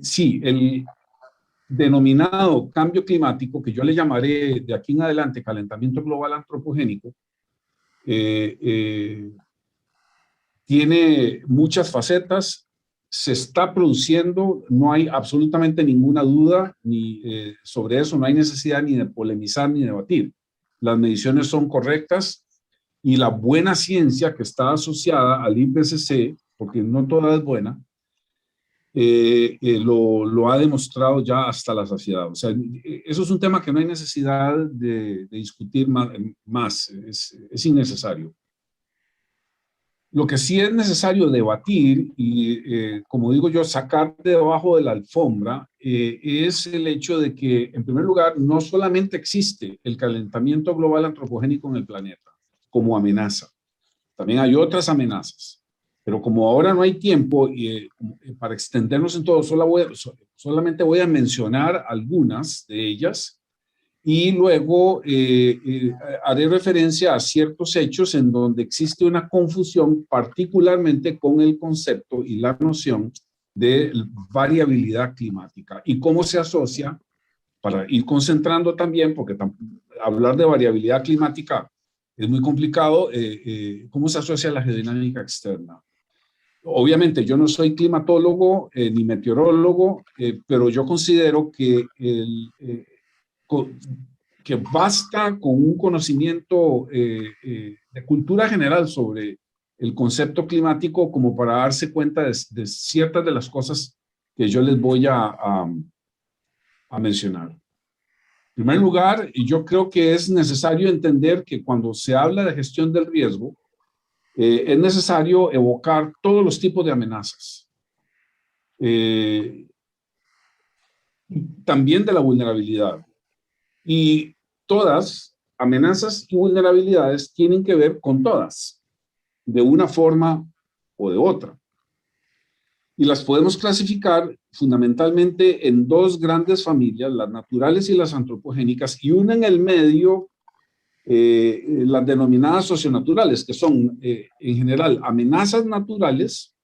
Sí, el denominado cambio climático, que yo le llamaré de aquí en adelante calentamiento global antropogénico, eh, eh, tiene muchas facetas, se está produciendo, no hay absolutamente ninguna duda sobre eso, no hay necesidad ni de polemizar ni debatir. Las mediciones son correctas y la buena ciencia que está asociada al IPCC, porque no toda es buena, lo ha demostrado ya hasta la saciedad. O sea, eso es un tema que no hay necesidad de discutir más, es innecesario. Lo que sí es necesario debatir y, como digo yo, sacar de debajo de la alfombra es el hecho de que, en primer lugar, no solamente existe el calentamiento global antropogénico en el planeta como amenaza, también hay otras amenazas, pero como ahora no hay tiempo para extendernos en todo, solamente voy a mencionar algunas de ellas y luego haré referencia a ciertos hechos en donde existe una confusión, particularmente con el concepto y la noción de variabilidad climática y cómo se asocia, para ir concentrando también, porque hablar de variabilidad climática es muy complicado, cómo se asocia a la geodinámica externa. Obviamente yo no soy climatólogo ni meteorólogo, pero yo considero que que basta con un conocimiento de cultura general sobre el concepto climático como para darse cuenta de ciertas de las cosas que yo les voy a mencionar. En primer lugar, yo creo que es necesario entender que cuando se habla de gestión del riesgo, es necesario evocar todos los tipos de amenazas. También de la vulnerabilidad. Y todas, amenazas y vulnerabilidades, tienen que ver con todas, de una forma o de otra. Y las podemos clasificar fundamentalmente en dos grandes familias, las naturales y las antropogénicas, y una en el medio, las denominadas socionaturales, que son en general amenazas naturales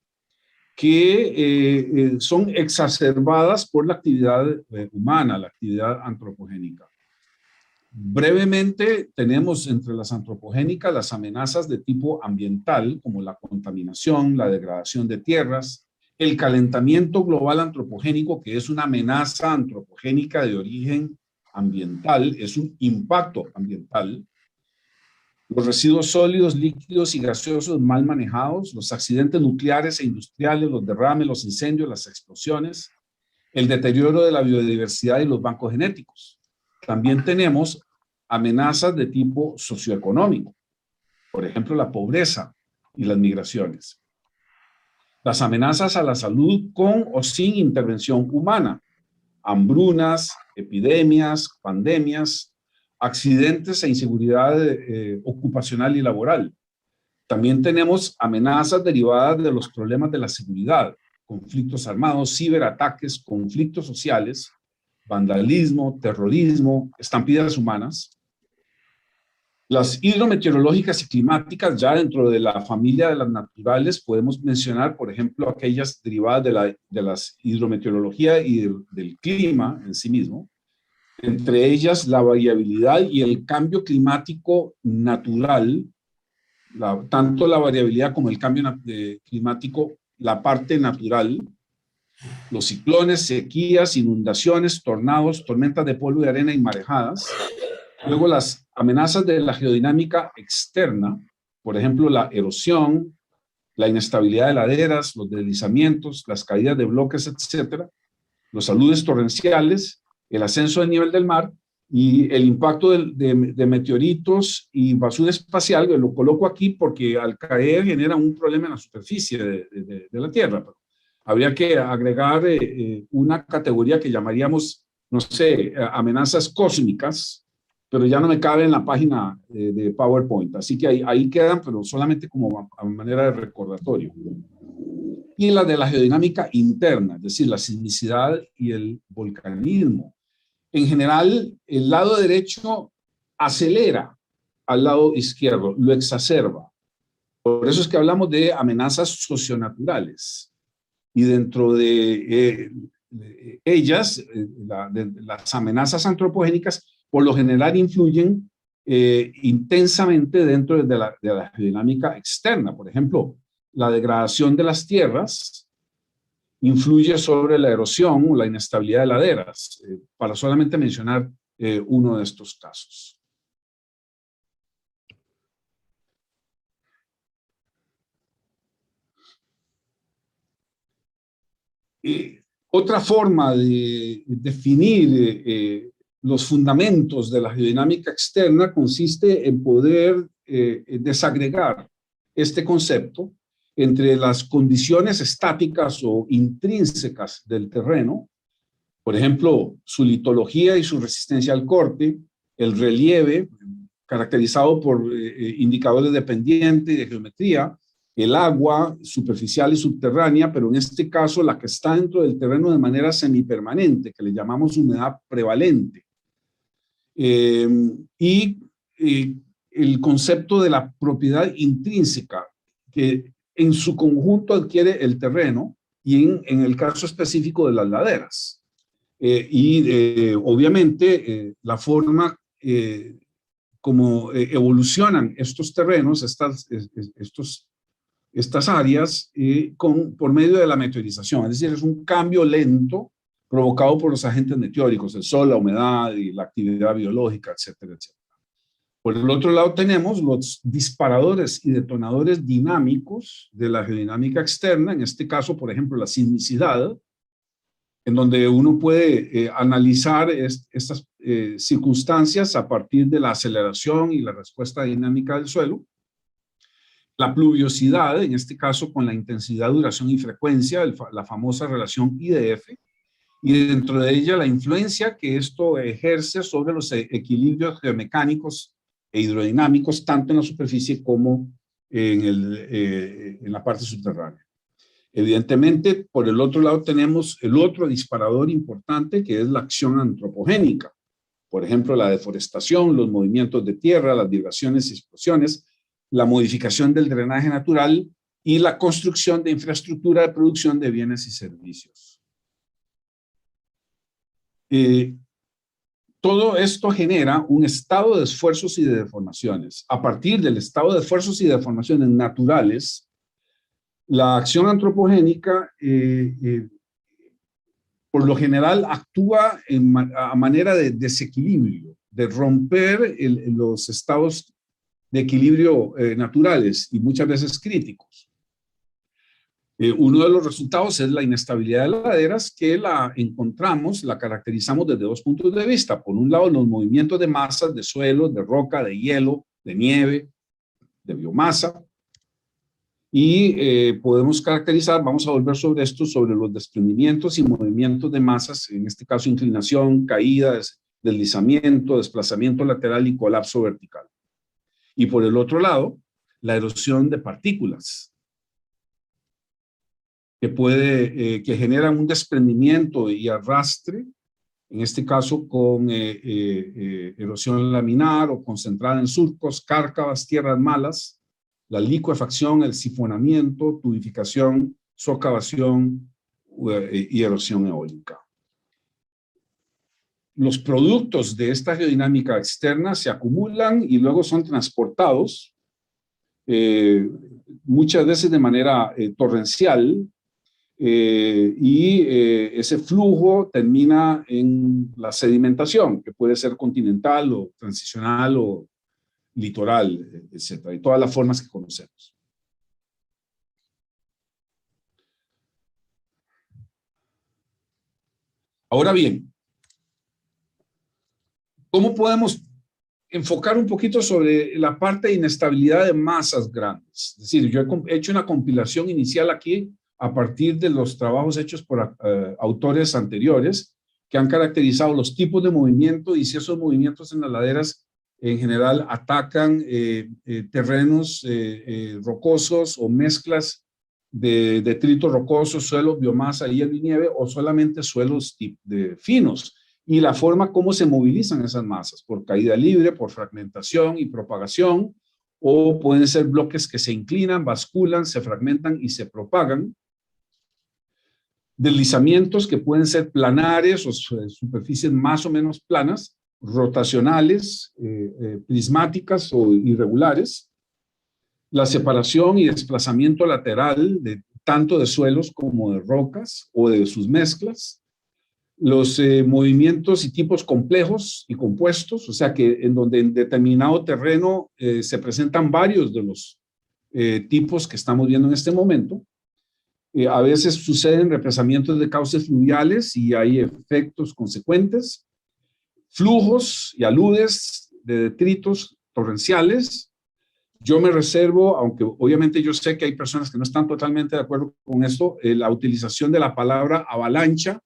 que son exacerbadas por la actividad humana, la actividad antropogénica. Brevemente, tenemos entre las antropogénicas las amenazas de tipo ambiental, como la contaminación, la degradación de tierras, el calentamiento global antropogénico, que es una amenaza antropogénica de origen ambiental, es un impacto ambiental. Los residuos sólidos, líquidos y gaseosos mal manejados, los accidentes nucleares e industriales, los derrames, los incendios, las explosiones, el deterioro de la biodiversidad y los bancos genéticos. También tenemos amenazas de tipo socioeconómico, por ejemplo, la pobreza y las migraciones. Las amenazas a la salud con o sin intervención humana, hambrunas, epidemias, pandemias, accidentes e inseguridad ocupacional y laboral. También tenemos amenazas derivadas de los problemas de la seguridad, conflictos armados, ciberataques, conflictos sociales, vandalismo, terrorismo, estampidas humanas. Las hidrometeorológicas y climáticas, ya dentro de la familia de las naturales, podemos mencionar, por ejemplo, aquellas derivadas de las hidrometeorología y del clima en sí mismo, entre ellas la variabilidad y el cambio climático natural, tanto la variabilidad como el cambio climático, la parte natural, los ciclones, sequías, inundaciones, tornados, tormentas de polvo y arena y marejadas. Luego las amenazas de la geodinámica externa, por ejemplo, la erosión, la inestabilidad de laderas, los deslizamientos, las caídas de bloques, etcétera, los aludes torrenciales, el ascenso del nivel del mar y el impacto de meteoritos y basura espacial, que lo coloco aquí porque al caer genera un problema en la superficie de la Tierra. Habría que agregar una categoría que llamaríamos, no sé, amenazas cósmicas, pero ya no me cabe en la página de PowerPoint. Así que ahí quedan, pero solamente como a manera de recordatorio. Y la de la geodinámica interna, es decir, la sismicidad y el volcanismo. En general, el lado derecho acelera al lado izquierdo, lo exacerba. Por eso es que hablamos de amenazas socionaturales. Y dentro de ellas, las amenazas antropogénicas, por lo general influyen intensamente dentro de la geodinámica externa. Por ejemplo, la degradación de las tierras influye sobre la erosión o la inestabilidad de laderas, para solamente mencionar uno de estos casos. Otra forma de definir los fundamentos de la geodinámica externa consiste en poder desagregar este concepto entre las condiciones estáticas o intrínsecas del terreno, por ejemplo, su litología y su resistencia al corte, el relieve, caracterizado por indicadores de pendiente y de geometría, el agua superficial y subterránea, pero en este caso la que está dentro del terreno de manera semipermanente, que le llamamos humedad prevalente. Y el concepto de la propiedad intrínseca, que en su conjunto adquiere el terreno y en el caso específico de las laderas. Obviamente la forma como evolucionan estos terrenos, estas áreas, por medio de la meteorización. Es decir, es un cambio lento provocado por los agentes meteóricos, el sol, la humedad y la actividad biológica, etcétera, etcétera. Por el otro lado tenemos los disparadores y detonadores dinámicos de la geodinámica externa, en este caso, por ejemplo, la sismicidad, en donde uno puede analizar estas circunstancias a partir de la aceleración y la respuesta dinámica del suelo. La pluviosidad, en este caso con la intensidad, duración y frecuencia, la famosa relación IDF, y dentro de ella la influencia que esto ejerce sobre los equilibrios geomecánicos e hidrodinámicos, tanto en la superficie como en la parte subterránea. Evidentemente, por el otro lado tenemos el otro disparador importante, que es la acción antropogénica. Por ejemplo, la deforestación, los movimientos de tierra, las vibraciones y explosiones, la modificación del drenaje natural y la construcción de infraestructura de producción de bienes y servicios. Todo esto genera un estado de esfuerzos y de deformaciones. A partir del estado de esfuerzos y deformaciones naturales, la acción antropogénica por lo general actúa a manera de desequilibrio, de romper los estados de equilibrio naturales y muchas veces críticos. Uno de los resultados es la inestabilidad de laderas, que la encontramos, la caracterizamos desde dos puntos de vista. Por un lado, los movimientos de masas, de suelo, de roca, de hielo, de nieve, de biomasa. Y podemos caracterizar, vamos a volver sobre esto, sobre los desprendimientos y movimientos de masas, en este caso inclinación, caída, deslizamiento, desplazamiento lateral y colapso vertical. Y por el otro lado, la erosión de partículas, que generan un desprendimiento y arrastre, en este caso con erosión laminar o concentrada en surcos, cárcavas, tierras malas, la licuefacción, el sifonamiento, tubificación, socavación y erosión eólica. Los productos de esta geodinámica externa se acumulan y luego son transportados, muchas veces de manera torrencial, ese flujo termina en la sedimentación, que puede ser continental o transicional o litoral, etcétera, y todas las formas que conocemos. Ahora bien, ¿cómo podemos enfocar un poquito sobre la parte de inestabilidad de masas grandes? Es decir, yo he hecho una compilación inicial aquí a partir de los trabajos hechos por autores anteriores que han caracterizado los tipos de movimiento y si esos movimientos en las laderas en general atacan terrenos rocosos o mezclas de detritos rocosos, suelos, biomasa, hielo y nieve, o solamente suelos finos, y la forma como se movilizan esas masas, por caída libre, por fragmentación y propagación, o pueden ser bloques que se inclinan, basculan, se fragmentan y se propagan. deslizamientos que pueden ser planares o superficies más o menos planas, rotacionales, prismáticas o irregulares, la separación y desplazamiento lateral de tanto de suelos como de rocas o de sus mezclas, los movimientos y tipos complejos y compuestos, o sea que en donde en determinado terreno se presentan varios de los tipos que estamos viendo en este momento. A veces suceden represamientos de cauces fluviales y hay efectos consecuentes, flujos y aludes de detritos torrenciales. Yo me reservo, aunque obviamente yo sé que hay personas que no están totalmente de acuerdo con esto, la utilización de la palabra avalancha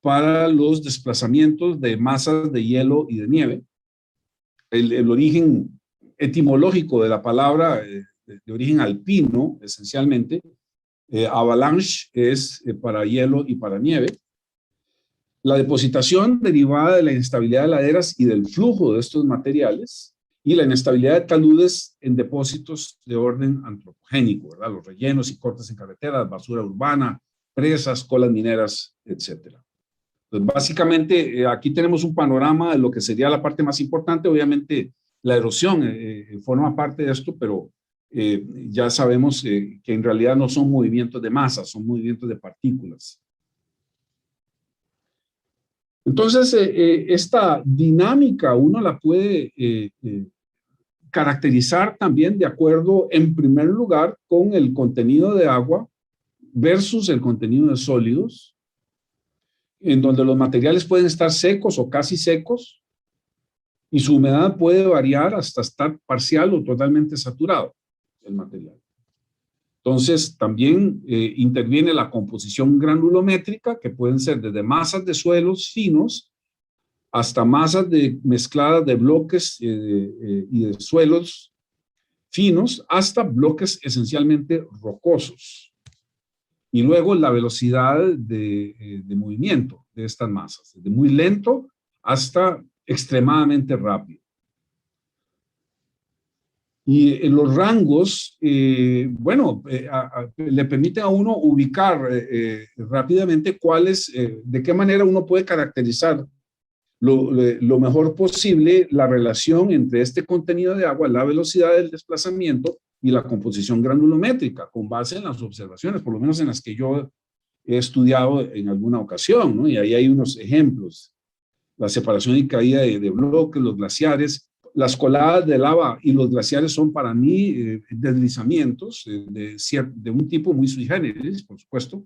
para los desplazamientos de masas de hielo y de nieve. El origen etimológico de la palabra, de origen alpino, esencialmente, avalanche es para hielo y para nieve. La depositación derivada de la inestabilidad de laderas y del flujo de estos materiales, y la inestabilidad de taludes en depósitos de orden antropogénico, ¿verdad? Los rellenos y cortes en carreteras, basura urbana, presas, colas mineras, etcétera. Entonces, básicamente, aquí tenemos un panorama de lo que sería la parte más importante. Obviamente, la erosión forma parte de esto, pero ya sabemos que en realidad no son movimientos de masa, son movimientos de partículas. Entonces, esta dinámica uno la puede caracterizar también de acuerdo, en primer lugar, con el contenido de agua versus el contenido de sólidos, en donde los materiales pueden estar secos o casi secos y su humedad puede variar hasta estar parcial o totalmente saturado el material. Entonces, también interviene la composición granulométrica, que pueden ser desde masas de suelos finos hasta masas mezcladas de bloques y de suelos finos, hasta bloques esencialmente rocosos. Y luego la velocidad de movimiento de estas masas, desde muy lento hasta extremadamente rápido. Y en los rangos, bueno, le permite a uno ubicar rápidamente cuáles, de qué manera uno puede caracterizar lo mejor posible la relación entre este contenido de agua, la velocidad del desplazamiento y la composición granulométrica, con base en las observaciones, por lo menos en las que yo he estudiado en alguna ocasión, ¿no? Y ahí hay unos ejemplos. La separación y caída de bloques, los glaciares, las coladas de lava y los glaciares son para mí deslizamientos de un tipo muy sui generis, por supuesto.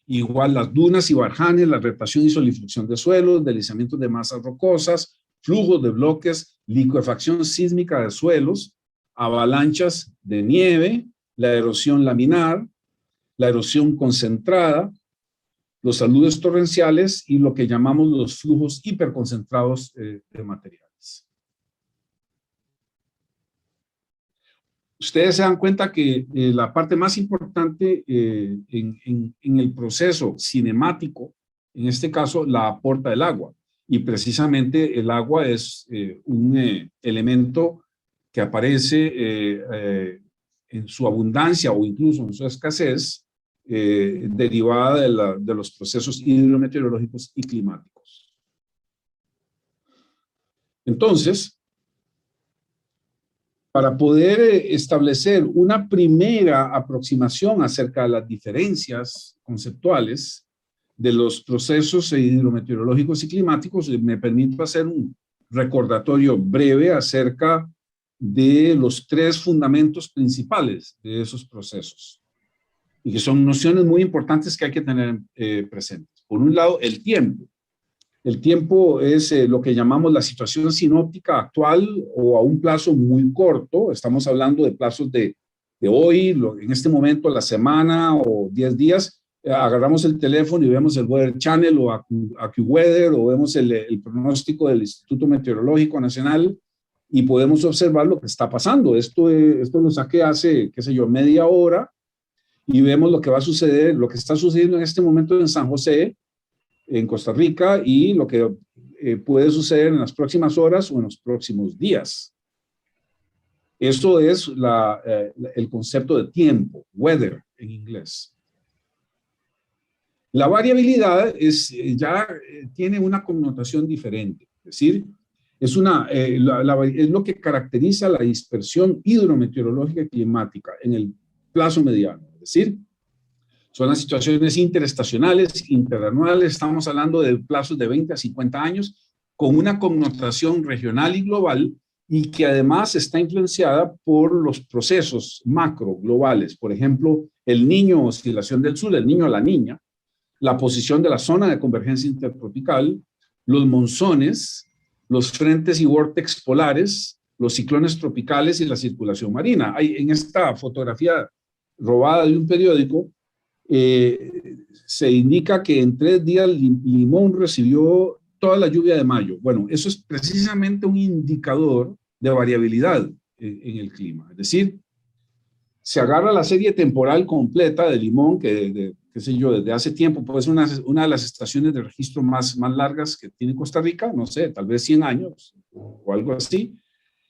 Igual las dunas y barjanes, la retracción y solifluxión de suelos, deslizamientos de masas rocosas, flujos de bloques, licuefacción sísmica de suelos, avalanchas de nieve, la erosión laminar, la erosión concentrada, los aludes torrenciales y lo que llamamos los flujos hiperconcentrados de materiales. Ustedes se dan cuenta que la parte más importante en el proceso cinemático, en este caso, la aporta el agua. Y precisamente el agua es un elemento que aparece en su abundancia o incluso en su escasez, derivada de los procesos hidrometeorológicos y climáticos. Entonces, para poder establecer una primera aproximación acerca de las diferencias conceptuales de los procesos hidrometeorológicos y climáticos, me permito hacer un recordatorio breve acerca de los tres fundamentos principales de esos procesos, y que son nociones muy importantes que hay que tener presentes. Por un lado, el tiempo. El tiempo es lo que llamamos la situación sinóptica actual o a un plazo muy corto. Estamos hablando de plazos de hoy, en este momento, la semana o 10 días. Agarramos el teléfono y vemos el Weather Channel o AccuWeather o vemos el pronóstico del Instituto Meteorológico Nacional y podemos observar lo que está pasando. Esto lo saqué hace, qué sé yo, media hora y vemos lo que va a suceder, lo que está sucediendo en este momento en San José, en Costa Rica, y lo que puede suceder en las próximas horas o en los próximos días. Esto es el concepto de tiempo, weather en inglés. La variabilidad tiene una connotación diferente, es decir, es lo que caracteriza la dispersión hidrometeorológica y climática en el plazo mediano, es decir, son las situaciones interestacionales, interanuales, estamos hablando de plazos de 20 a 50 años, con una connotación regional y global, y que además está influenciada por los procesos macro globales, por ejemplo, el Niño, oscilación del sur, el Niño a la Niña, la posición de la zona de convergencia intertropical, los monzones, los frentes y vórtex polares, los ciclones tropicales y la circulación marina. Hay en esta fotografía robada de un periódico, se indica que en 3 días Limón recibió toda la lluvia de mayo. Bueno, eso es precisamente un indicador de variabilidad en el clima. Es decir, se agarra la serie temporal completa de Limón, qué sé yo, desde hace tiempo, pues una de las estaciones de registro más largas que tiene Costa Rica, no sé, tal vez 100 años o algo así,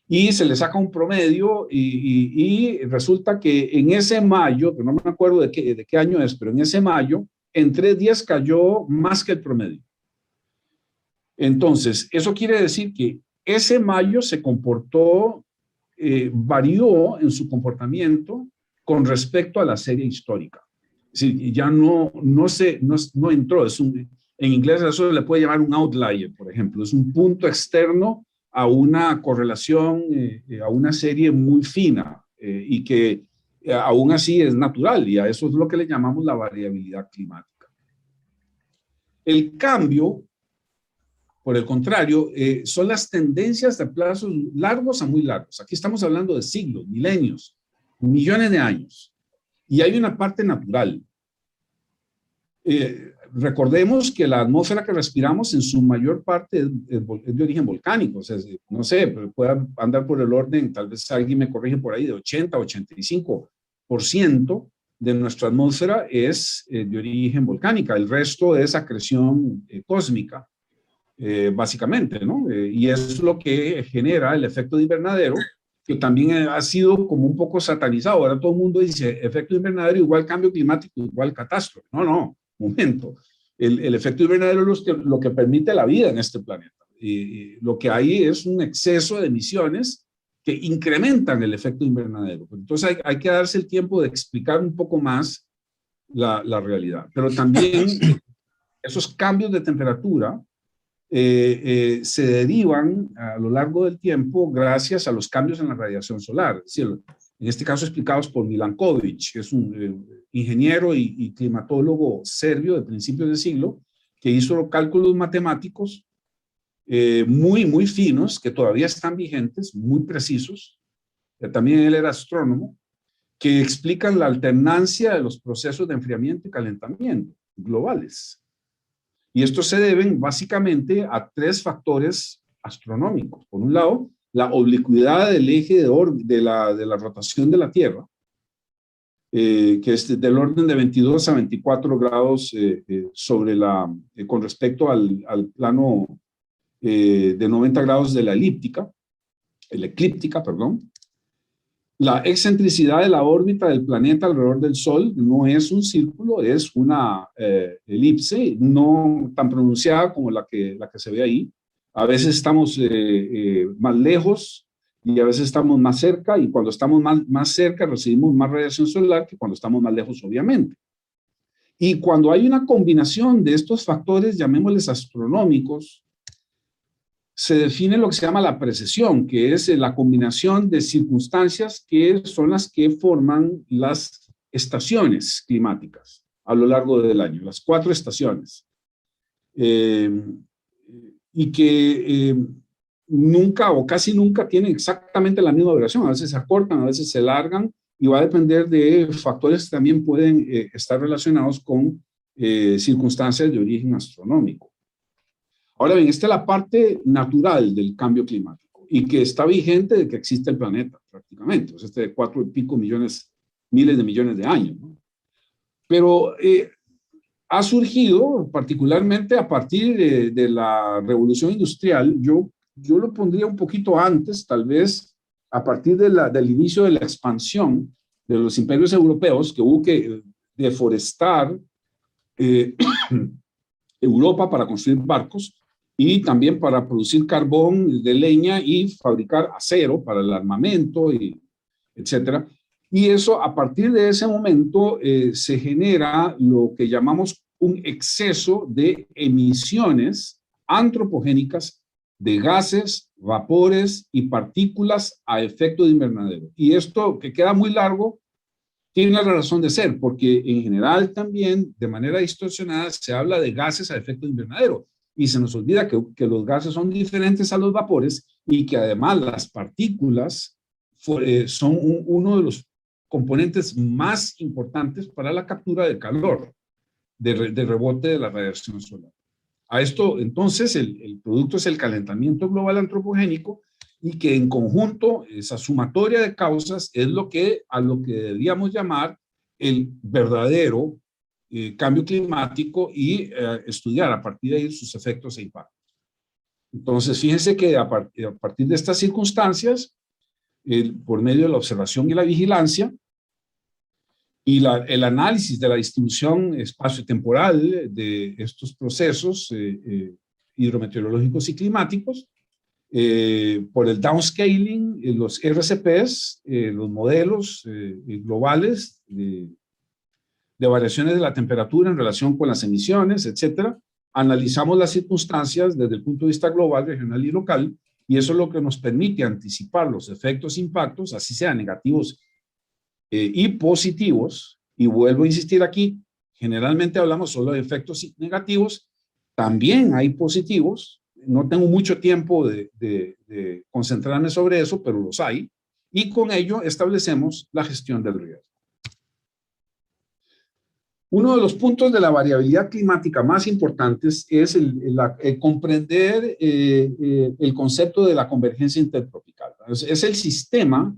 y se le saca un promedio y resulta que en ese mayo, que no me acuerdo de qué año es, pero en ese mayo, en 3 días cayó más que el promedio. Entonces, eso quiere decir que ese mayo se comportó, varió en su comportamiento con respecto a la serie histórica. Es decir, ya no entró, en inglés eso le puede llamar un outlier, por ejemplo, es un punto externo a una correlación, a una serie muy fina, y que aún así es natural, y a eso es lo que le llamamos la variabilidad climática. El cambio, por el contrario, son las tendencias de plazos largos a muy largos. Aquí estamos hablando de siglos, milenios, millones de años. Y hay una parte natural. Recordemos que la atmósfera que respiramos en su mayor parte es de origen volcánico. O sea, no sé, puede andar por el orden, tal vez alguien me corrige por ahí, de 80, 85% de nuestra atmósfera es de origen volcánica. El resto es acreción cósmica. Básicamente, ¿no? Y es lo que genera el efecto de invernadero, que también ha sido como un poco satanizado. Ahora todo el mundo dice efecto de invernadero igual cambio climático, igual catástrofe. No, momento. El efecto invernadero es lo que permite la vida en este planeta. Lo que hay es un exceso de emisiones que incrementan el efecto invernadero. Entonces hay que darse el tiempo de explicar un poco más la realidad. Pero también esos cambios de temperatura se derivan a lo largo del tiempo gracias a los cambios en la radiación solar. Es decir, en este caso explicados por Milankovic, que es un ingeniero y climatólogo serbio de principios de siglo, que hizo cálculos matemáticos muy finos, que todavía están vigentes, muy precisos. También él era astrónomo, que explican la alternancia de los procesos de enfriamiento y calentamiento globales. Y estos se deben básicamente a 3 factores astronómicos. Por un lado, la oblicuidad del eje de la rotación de la Tierra, que es del orden de 22 a 24 grados con respecto al plano de 90 grados de la eclíptica, perdón. La excentricidad de la órbita del planeta alrededor del Sol no es un círculo, es una elipse, no tan pronunciada como la que se ve ahí. A veces estamos más lejos y a veces estamos más cerca, y cuando estamos más cerca recibimos más radiación solar que cuando estamos más lejos, obviamente. Y cuando hay una combinación de estos factores, llamémosles astronómicos, se define lo que se llama la precesión, que es la combinación de circunstancias que son las que forman las estaciones climáticas a lo largo del año, las 4 estaciones. Y que nunca o casi nunca tienen exactamente la misma duración. A veces se acortan, a veces se alargan, y va a depender de factores que también pueden estar relacionados con circunstancias de origen astronómico. Ahora bien, esta es la parte natural del cambio climático y que está vigente de que existe el planeta prácticamente, o sea, de 4 y pico miles de millones de años, ¿no? Pero ha surgido particularmente a partir de la revolución industrial. Yo lo pondría un poquito antes, tal vez a partir del inicio de la expansión de los imperios europeos, que hubo que deforestar Europa para construir barcos y también para producir carbón de leña y fabricar acero para el armamento, etcétera. Y eso, a partir de ese momento, se genera lo que llamamos un exceso de emisiones antropogénicas de gases, vapores y partículas a efecto de invernadero. Y esto, que queda muy largo, tiene una razón de ser, porque en general también, de manera distorsionada, se habla de gases a efecto de invernadero. Y se nos olvida que los gases son diferentes a los vapores y que además las partículas son uno de los componentes más importantes para la captura de calor, de rebote de la radiación solar. A esto, entonces, el producto es el calentamiento global antropogénico, y que en conjunto, esa sumatoria de causas es a lo que deberíamos llamar el verdadero cambio climático, y estudiar a partir de ahí sus efectos e impactos. Entonces, fíjense que a partir de estas circunstancias, por medio de la observación y la vigilancia, y el análisis de la distribución espacio-temporal de estos procesos hidrometeorológicos y climáticos, por el downscaling, los RCPs, los modelos globales de variaciones de la temperatura en relación con las emisiones, etcétera, analizamos las circunstancias desde el punto de vista global, regional y local, y eso es lo que nos permite anticipar los efectos e impactos, así sean negativos y positivos. Y vuelvo a insistir aquí, generalmente hablamos solo de efectos negativos, también hay positivos. No tengo mucho tiempo de concentrarme sobre eso, pero los hay, y con ello establecemos la gestión del riesgo. Uno de los puntos de la variabilidad climática más importantes es el comprender el concepto de la convergencia intertropical. Es el sistema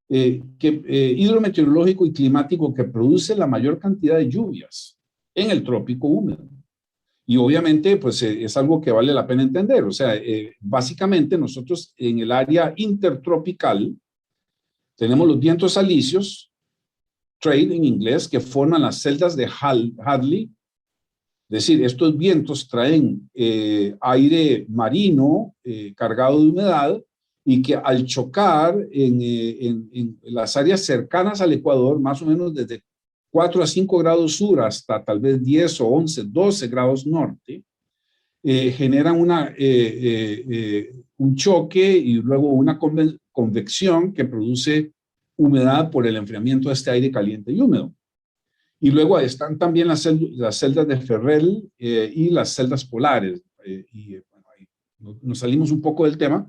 hidrometeorológico y climático que produce la mayor cantidad de lluvias en el trópico húmedo. Y obviamente, pues es algo que vale la pena entender. O sea, básicamente nosotros en el área intertropical tenemos los vientos alisios, trade en inglés, que forman las celdas de Hadley. Es decir, estos vientos traen aire marino cargado de humedad, y que al chocar en las áreas cercanas al Ecuador, más o menos desde 4 a 5 grados sur hasta tal vez 10 o 11, 12 grados norte, generan un choque y luego una convección que produce humedad por el enfriamiento de este aire caliente y húmedo. Y luego están también las celdas de Ferrel y las celdas polares. Bueno, ahí nos salimos un poco del tema,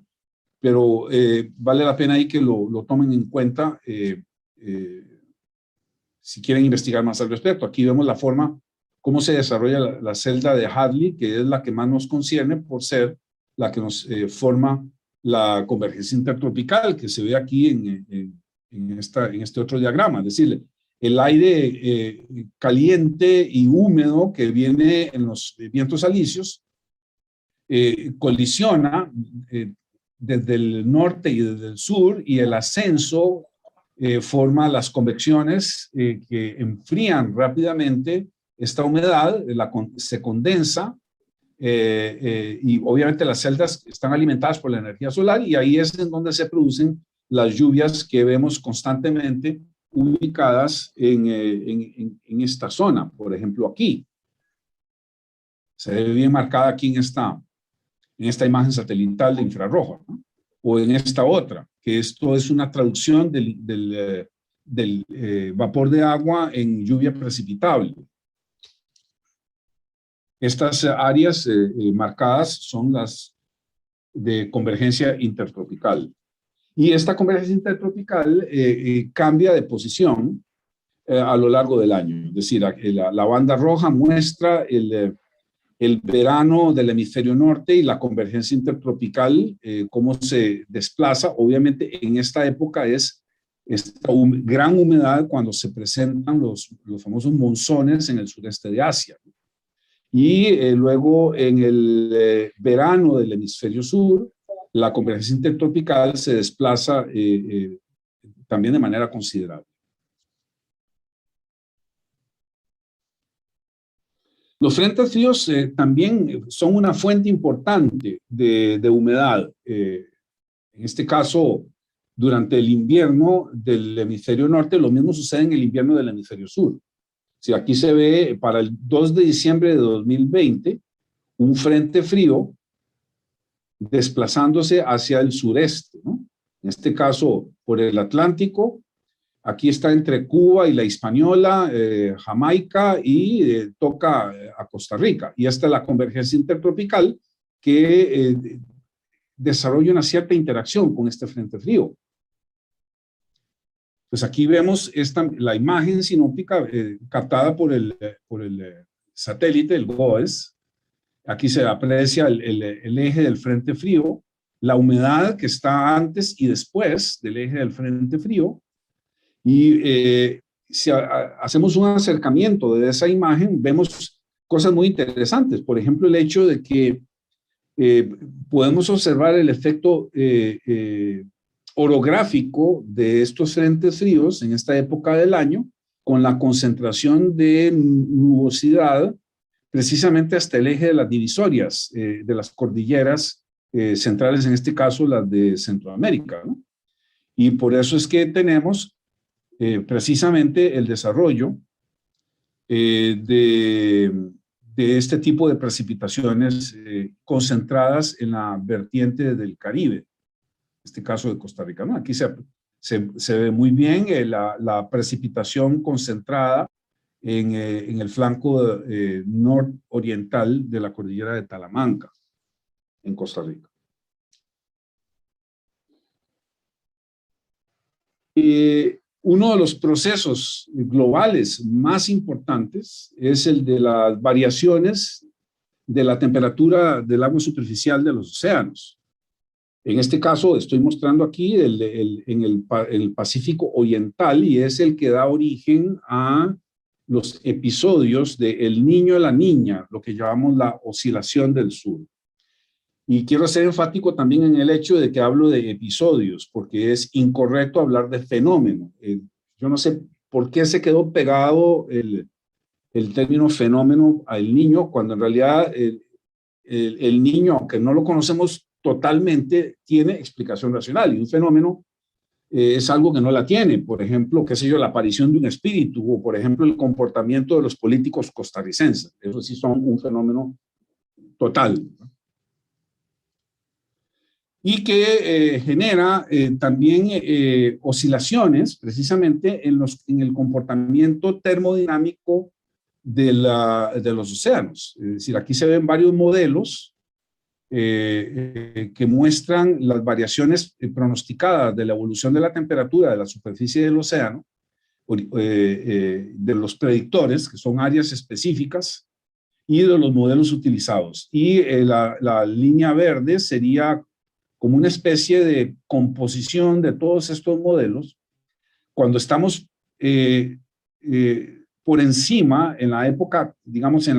pero vale la pena ahí que lo tomen en cuenta si quieren investigar más al respecto. Aquí vemos la forma, cómo se desarrolla la celda de Hadley, que es la que más nos concierne por ser la que nos forma la convergencia intertropical, que se ve aquí en este otro diagrama. Es decir, el aire caliente y húmedo que viene en los vientos alisios colisiona desde el norte y desde el sur, y el ascenso forma las convecciones que enfrían rápidamente esta humedad, se condensa, y obviamente las celdas están alimentadas por la energía solar, y ahí es en donde se producen las lluvias que vemos constantemente ubicadas en esta zona. Por ejemplo, aquí se ve bien marcada aquí en esta imagen satelital de infrarrojo, ¿no? O en esta otra, que esto es una traducción del vapor de agua en lluvia precipitable. Estas áreas marcadas son las de convergencia intertropical. Y esta convergencia intertropical cambia de posición a lo largo del año. Es decir, la banda roja muestra el verano del hemisferio norte y la convergencia intertropical, cómo se desplaza. Obviamente en esta época es esta gran humedad cuando se presentan los famosos monzones en el sureste de Asia. Y luego en el verano del hemisferio sur, la convergencia intertropical se desplaza también de manera considerable. Los frentes fríos también son una fuente importante de humedad. En este caso, durante el invierno del hemisferio norte, lo mismo sucede en el invierno del hemisferio sur. Si aquí se ve para el 2 de diciembre de 2020, un frente frío desplazándose hacia el sureste, ¿no? En este caso, por el Atlántico. Aquí está entre Cuba y la Hispaniola, Jamaica, y toca a Costa Rica. Y esta es la convergencia intertropical que desarrolla una cierta interacción con este frente frío. Pues aquí vemos la imagen sinóptica captada por el satélite, el GOES. Aquí se aprecia el eje del frente frío, la humedad que está antes y después del eje del frente frío. Y si hacemos un acercamiento de esa imagen, vemos cosas muy interesantes. Por ejemplo, el hecho de que podemos observar el efecto orográfico de estos frentes fríos en esta época del año, con la concentración de nubosidad precisamente hasta el eje de las divisorias de las cordilleras centrales, en este caso las de Centroamérica, ¿no? Y por eso es que tenemos precisamente el desarrollo de este tipo de precipitaciones concentradas en la vertiente del Caribe, en este caso de Costa Rica, ¿no? Aquí se ve muy bien la precipitación concentrada en el flanco nororiental de la cordillera de Talamanca, en Costa Rica. Uno de los procesos globales más importantes es el de las variaciones de la temperatura del agua superficial de los océanos. En este caso estoy mostrando aquí en el Pacífico Oriental, y es el que da origen a los episodios de El Niño y la Niña, lo que llamamos la oscilación del sur. Y quiero ser enfático también en el hecho de que hablo de episodios, porque es incorrecto hablar de fenómeno. Yo no sé por qué se quedó pegado el término fenómeno al niño, cuando en realidad el niño, aunque no lo conocemos totalmente, tiene explicación racional, y un fenómeno es algo que no la tiene. Por ejemplo, qué sé yo, la aparición de un espíritu, o por ejemplo el comportamiento de los políticos costarricenses. Eso sí son un fenómeno total, ¿no? Y que genera también oscilaciones precisamente en el comportamiento termodinámico de los océanos. Es decir, aquí se ven varios modelos que muestran las variaciones pronosticadas de la evolución de la temperatura de la superficie del océano, de los predictores, que son áreas específicas, y de los modelos utilizados. Y la línea verde sería como una especie de composición de todos estos modelos. Cuando estamos por encima, en la época, digamos, en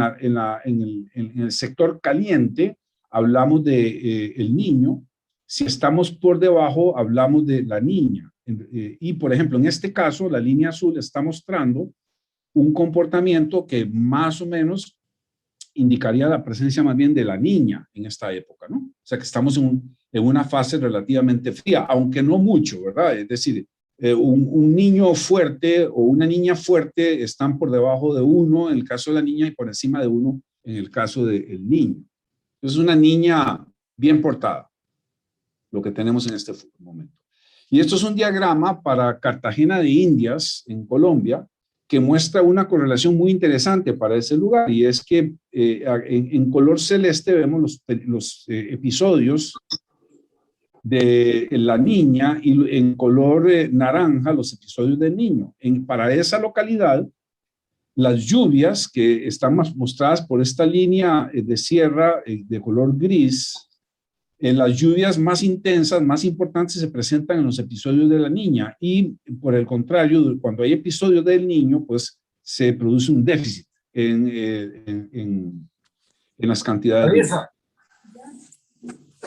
el sector caliente, hablamos de el niño. Si estamos por debajo, hablamos de la niña. Y, por ejemplo, en este caso, la línea azul está mostrando un comportamiento que más o menos indicaría la presencia más bien de la niña en esta época, ¿no? O sea que estamos en una fase relativamente fría, aunque no mucho, ¿verdad? Es decir, un niño fuerte o una niña fuerte están por debajo de 1 en el caso de la niña y por encima de 1 en el caso del niño. Es una niña bien portada, lo que tenemos en este momento. Y esto es un diagrama para Cartagena de Indias, en Colombia, que muestra una correlación muy interesante para ese lugar, y es que en color celeste vemos los episodios de la niña, y en color naranja los episodios del niño. Para esa localidad, las lluvias que están mostradas por esta línea de sierra de color gris, las lluvias más intensas, más importantes, se presentan en los episodios de la niña, y por el contrario, cuando hay episodios del niño, pues se produce un déficit en las cantidades.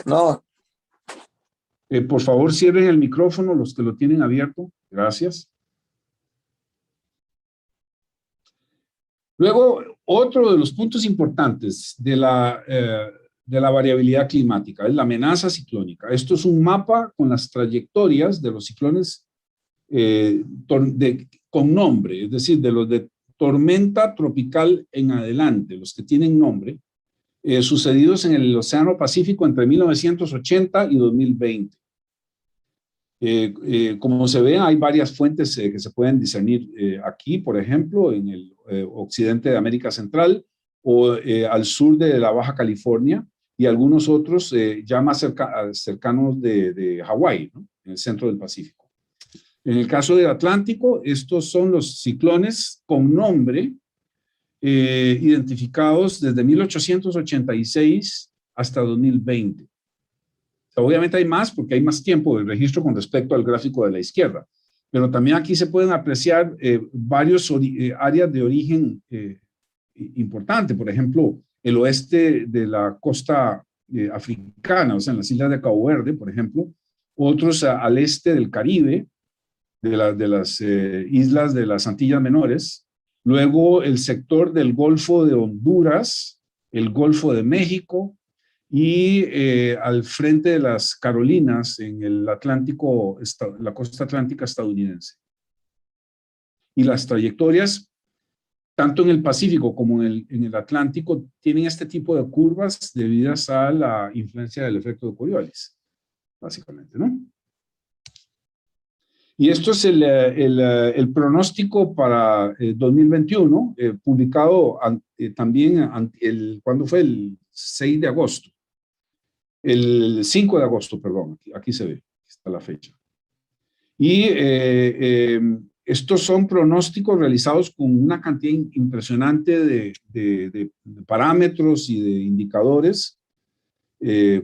No. Por favor, cierren el micrófono los que lo tienen abierto. Gracias. Luego, Otro de los puntos importantes de la variabilidad climática es la amenaza ciclónica. Esto es un mapa con las trayectorias de los ciclones con nombre, es decir, de los de tormenta tropical en adelante, los que tienen nombre, sucedidos en el Océano Pacífico entre 1980 y 2020. Como se ve, hay varias fuentes que se pueden discernir aquí, por ejemplo, en el occidente de América Central o al sur de la Baja California y algunos otros ya más cercanos de Hawái, ¿no? En el centro del Pacífico. En el caso del Atlántico, estos son los ciclones con nombre identificados desde 1886 hasta 2020. Obviamente hay más porque hay más tiempo de registro con respecto al gráfico de la izquierda, pero también aquí se pueden apreciar varios áreas de origen importante. Por ejemplo, el oeste de la costa africana, o sea, en las islas de Cabo Verde, por ejemplo, otros al este del Caribe, de las islas de las Antillas Menores, luego el sector del Golfo de Honduras, el Golfo de México, y al frente de las Carolinas, en el Atlántico, la costa atlántica estadounidense. Y las trayectorias, tanto en el Pacífico como en el Atlántico, tienen este tipo de curvas debidas a la influencia del efecto de Coriolis, básicamente, ¿no? Y esto es el pronóstico para 2021, publicado también, ¿cuándo fue? El 6 de agosto. El 5 de agosto, perdón, aquí se ve, está la fecha. Y estos son pronósticos realizados con una cantidad impresionante de parámetros y de indicadores,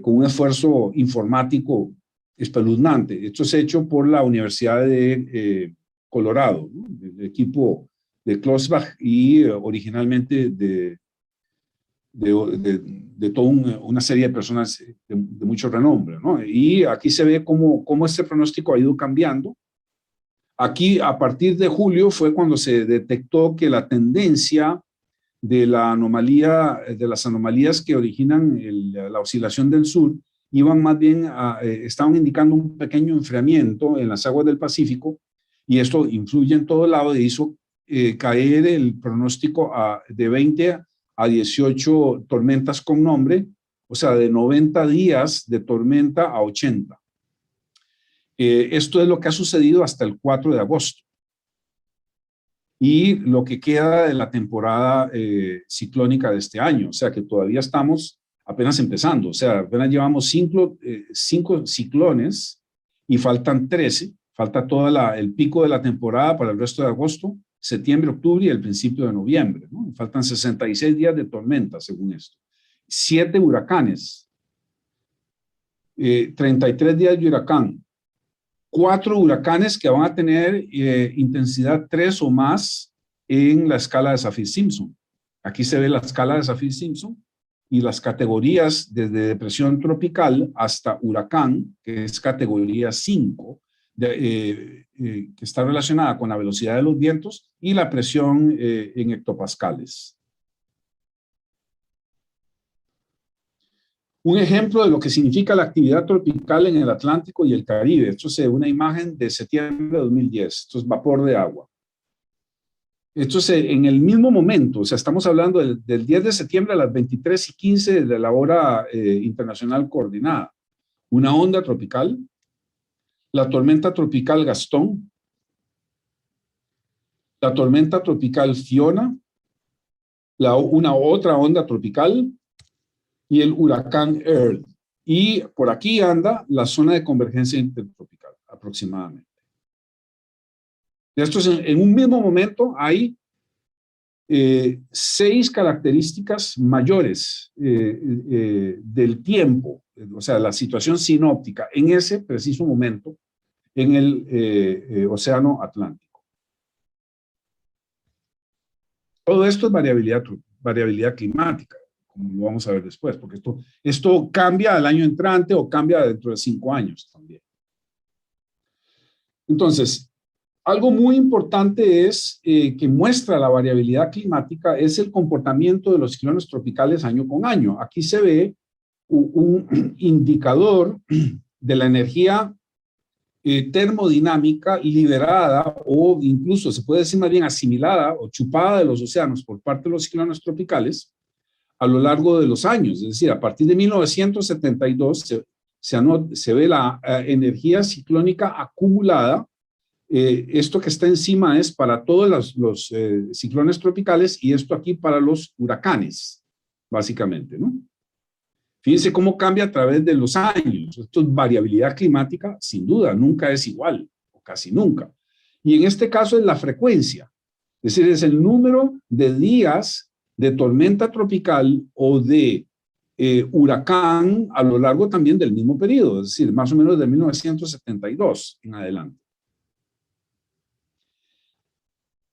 con un esfuerzo informático espeluznante. Esto es hecho por la Universidad de Colorado, ¿no? El equipo de Klossbach y originalmente de toda una serie de personas de mucho renombre, ¿no? Y aquí se ve cómo este pronóstico ha ido cambiando. Aquí, a partir de julio, fue cuando se detectó que la tendencia de la anomalía, de las anomalías que originan la oscilación del sur, iban más bien estaban indicando un pequeño enfriamiento en las aguas del Pacífico, y esto influye en todo lado e hizo caer el pronóstico de 20 a 18 tormentas con nombre, o sea, de 90 días de tormenta a 80. Esto es lo que ha sucedido hasta el 4 de agosto. Y lo que queda de la temporada ciclónica de este año, o sea que todavía estamos apenas empezando, o sea, apenas llevamos 5 ciclones y faltan 13, falta todo el pico de la temporada para el resto de agosto, septiembre, octubre y el principio de noviembre, ¿no? Faltan 66 días de tormenta, según esto. 7 huracanes, 33 días de huracán, 4 huracanes que van a tener intensidad 3 o más en la escala de Saffir-Simpson. Aquí se ve la escala de Saffir-Simpson y las categorías desde depresión tropical hasta huracán, que es categoría 5, que está relacionada con la velocidad de los vientos y la presión en hectopascales. Un ejemplo de lo que significa la actividad tropical en el Atlántico y el Caribe. Esto es una imagen de septiembre de 2010. Esto es vapor de agua. Esto es en el mismo momento, o sea, estamos hablando del 10 de septiembre a las 23:15 de la hora internacional coordinada. Una onda tropical, la tormenta tropical Gastón, la tormenta tropical Fiona, una otra onda tropical y el huracán Earl. Y por aquí anda la zona de convergencia intertropical, aproximadamente. Esto es en un mismo momento hay 6 características mayores del tiempo, o sea, la situación sinóptica en ese preciso momento en el Océano Atlántico. Todo esto es variabilidad climática, como lo vamos a ver después, porque esto cambia al año entrante o cambia dentro de 5 años también. Entonces, Algo muy importante es que muestra la variabilidad climática es el comportamiento de los ciclones tropicales año con año. Aquí se ve un indicador de la energía termodinámica liberada o incluso se puede decir más bien asimilada o chupada de los océanos por parte de los ciclones tropicales a lo largo de los años. Es decir, a partir de 1972 se ve la energía ciclónica acumulada. Esto que está encima es para todos los ciclones tropicales y esto aquí para los huracanes, básicamente, ¿no? Fíjense cómo cambia a través de los años. Esto es variabilidad climática, sin duda, nunca es igual, o casi nunca. Y en este caso es la frecuencia, es decir, es el número de días de tormenta tropical o de huracán a lo largo también del mismo periodo, es decir, más o menos de 1972 en adelante.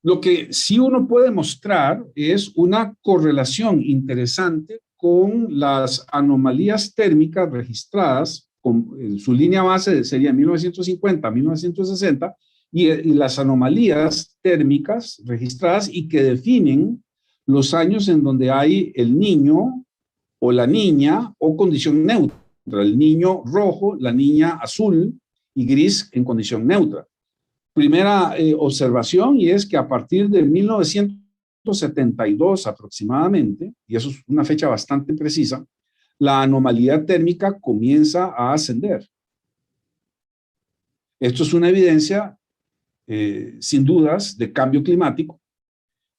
Lo que sí uno puede mostrar es una correlación interesante con las anomalías térmicas registradas, con su línea base sería 1950 a 1960, y las anomalías térmicas registradas y que definen los años en donde hay el niño o la niña o condición neutra, el niño rojo, la niña azul y gris en condición neutra. Primera observación, y es que a partir de 1972 aproximadamente, y eso es una fecha bastante precisa, la anomalía térmica comienza a ascender. Esto es una evidencia, sin dudas, de cambio climático,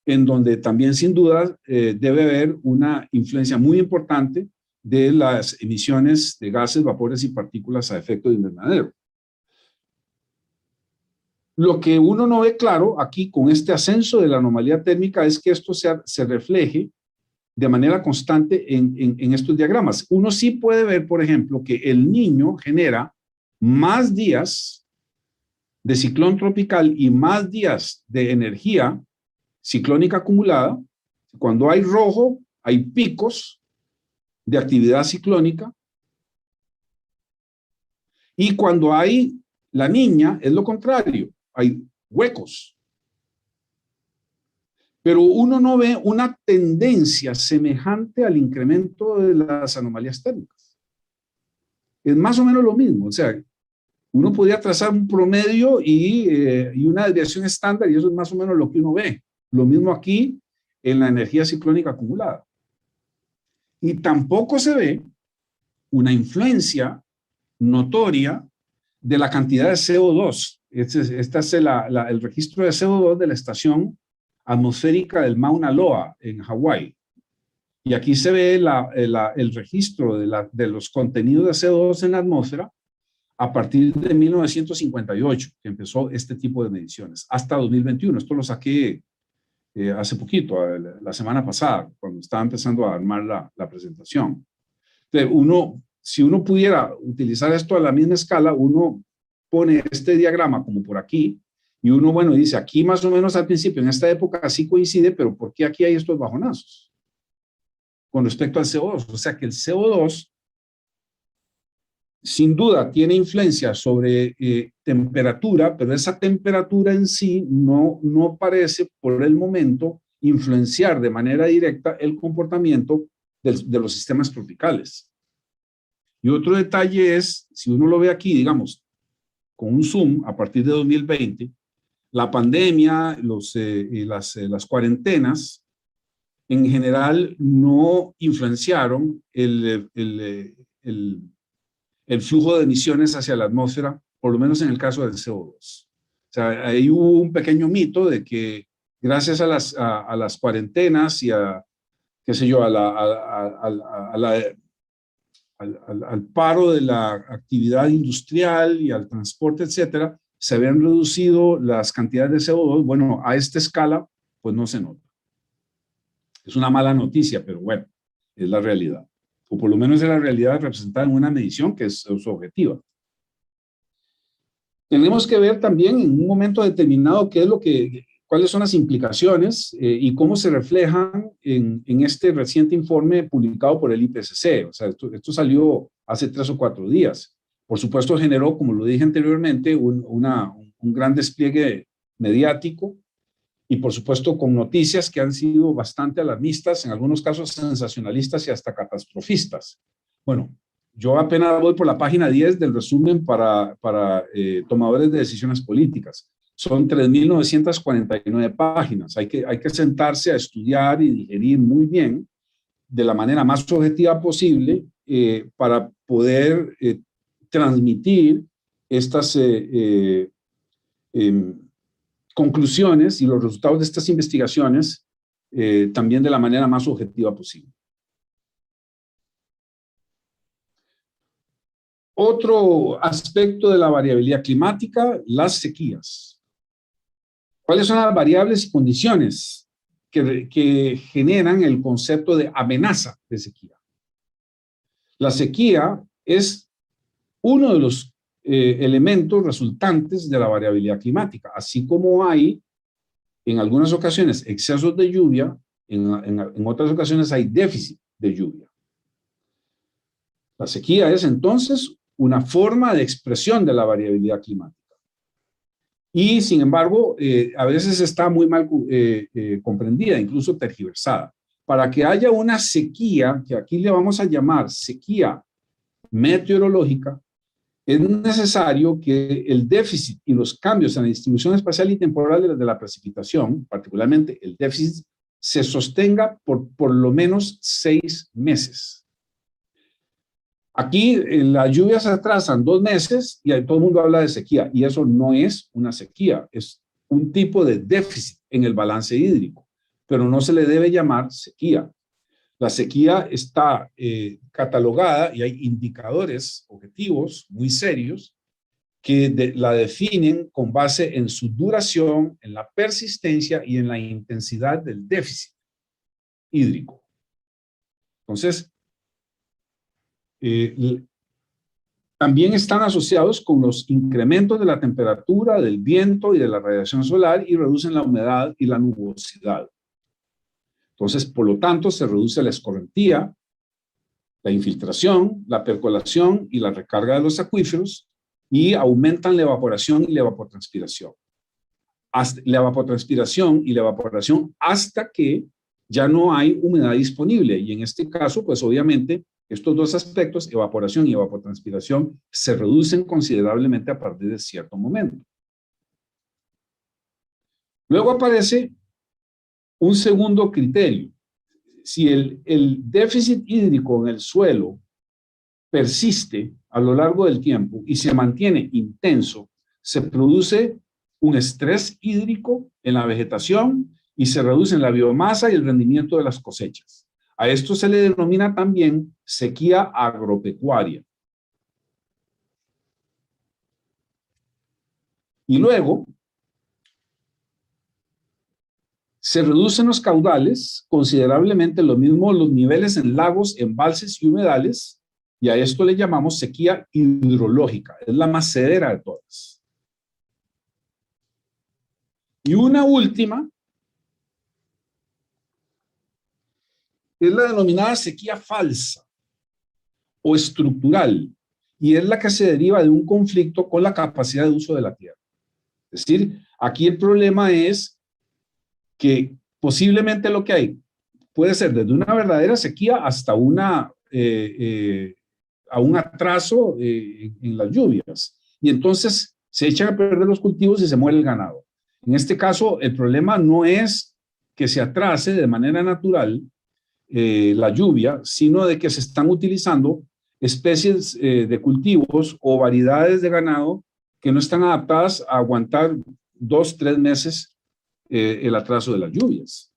en donde también sin dudas debe haber una influencia muy importante de las emisiones de gases, vapores y partículas a efecto de invernadero. Lo que uno no ve claro aquí con este ascenso de la anomalía térmica es que esto se refleje de manera constante en estos diagramas. Uno sí puede ver, por ejemplo, que el Niño genera más días de ciclón tropical y más días de energía ciclónica acumulada. Cuando hay rojo, hay picos de actividad ciclónica. Y cuando hay la Niña, es lo contrario. Hay huecos. Pero uno no ve una tendencia semejante al incremento de las anomalías térmicas. Es más o menos lo mismo. O sea, uno podría trazar un promedio y una desviación estándar y eso es más o menos lo que uno ve. Lo mismo aquí en la energía ciclónica acumulada. Y tampoco se ve una influencia notoria de la cantidad de CO2. Este es el registro de CO2 de la estación atmosférica del Mauna Loa en Hawái. Y aquí se ve el registro de los contenidos de CO2 en la atmósfera a partir de 1958, que empezó este tipo de mediciones, hasta 2021. Esto lo saqué hace poquito, la semana pasada, cuando estaba empezando a armar la presentación. Entonces, si uno pudiera utilizar esto a la misma escala, uno pone este diagrama como por aquí, y uno, bueno, dice, aquí más o menos al principio, en esta época sí coincide, pero ¿por qué aquí hay estos bajonazos? Con respecto al CO2, o sea que el CO2, sin duda, tiene influencia sobre temperatura, pero esa temperatura en sí no parece, por el momento, influenciar de manera directa el comportamiento de los sistemas tropicales. Y otro detalle es, si uno lo ve aquí, digamos, con un zoom a partir de 2020, la pandemia, las cuarentenas, en general no influenciaron el flujo de emisiones hacia la atmósfera, por lo menos en el caso del CO2. O sea, ahí hubo un pequeño mito de que gracias a las cuarentenas y a, qué sé yo, al paro de la actividad industrial y al transporte, etcétera, se habían reducido las cantidades de CO2. Bueno, a esta escala, pues no se nota. Es una mala noticia, pero bueno, es la realidad. O por lo menos es la realidad representada en una medición que es objetiva. Tenemos que ver también en un momento determinado cuáles son las implicaciones y cómo se reflejan en este reciente informe publicado por el IPCC. O sea, esto salió hace 3 o 4 días. Por supuesto, generó, como lo dije anteriormente, un gran despliegue mediático y por supuesto con noticias que han sido bastante alarmistas, en algunos casos sensacionalistas y hasta catastrofistas. Bueno, yo apenas voy por la página 10 del resumen para tomadores de decisiones políticas. Son 3.949 páginas. Hay que sentarse a estudiar y digerir muy bien, de la manera más objetiva posible, para poder transmitir estas conclusiones y los resultados de estas investigaciones también de la manera más objetiva posible. Otro aspecto de la variabilidad climática, las sequías. ¿Cuáles son las variables y condiciones que generan el concepto de amenaza de sequía? La sequía es uno de los elementos resultantes de la variabilidad climática, así como hay en algunas ocasiones excesos de lluvia, en otras ocasiones hay déficit de lluvia. La sequía es entonces una forma de expresión de la variabilidad climática. Y sin embargo, a veces está muy mal comprendida, incluso tergiversada. Para que haya una sequía, que aquí le vamos a llamar sequía meteorológica, es necesario que el déficit y los cambios en la distribución espacial y temporal de la precipitación, particularmente el déficit, se sostenga por lo menos 6 meses. Aquí las lluvias se atrasan 2 meses y todo el mundo habla de sequía, y eso no es una sequía, es un tipo de déficit en el balance hídrico, pero no se le debe llamar sequía. La sequía está catalogada y hay indicadores objetivos muy serios que la definen con base en su duración, en la persistencia y en la intensidad del déficit hídrico. Entonces, también están asociados con los incrementos de la temperatura, del viento y de la radiación solar y reducen la humedad y la nubosidad. Entonces, por lo tanto, se reduce la escorrentía, la infiltración, la percolación y la recarga de los acuíferos y aumentan la evaporación y la evapotranspiración. La evapotranspiración y la evaporación hasta que ya no hay humedad disponible. Y en este caso, pues obviamente, estos dos aspectos, evaporación y evapotranspiración, se reducen considerablemente a partir de cierto momento. Luego aparece un segundo criterio. Si el déficit hídrico en el suelo persiste a lo largo del tiempo y se mantiene intenso, se produce un estrés hídrico en la vegetación y se reduce la biomasa y el rendimiento de las cosechas. A esto se le denomina también sequía agropecuaria. Y luego, se reducen los caudales considerablemente, lo mismo los niveles en lagos, embalses y humedales, y a esto le llamamos sequía hidrológica. Es la más severa de todas. Y una última es la denominada sequía falsa o estructural, y es la que se deriva de un conflicto con la capacidad de uso de la tierra. Es decir, aquí el problema es que posiblemente lo que hay puede ser desde una verdadera sequía hasta a un atraso en las lluvias. Y entonces se echan a perder los cultivos y se muere el ganado. En este caso, el problema no es que se atrase de manera natural la lluvia, sino de que se están utilizando especies de cultivos o variedades de ganado que no están adaptadas a aguantar 2, 3 meses el atraso de las lluvias.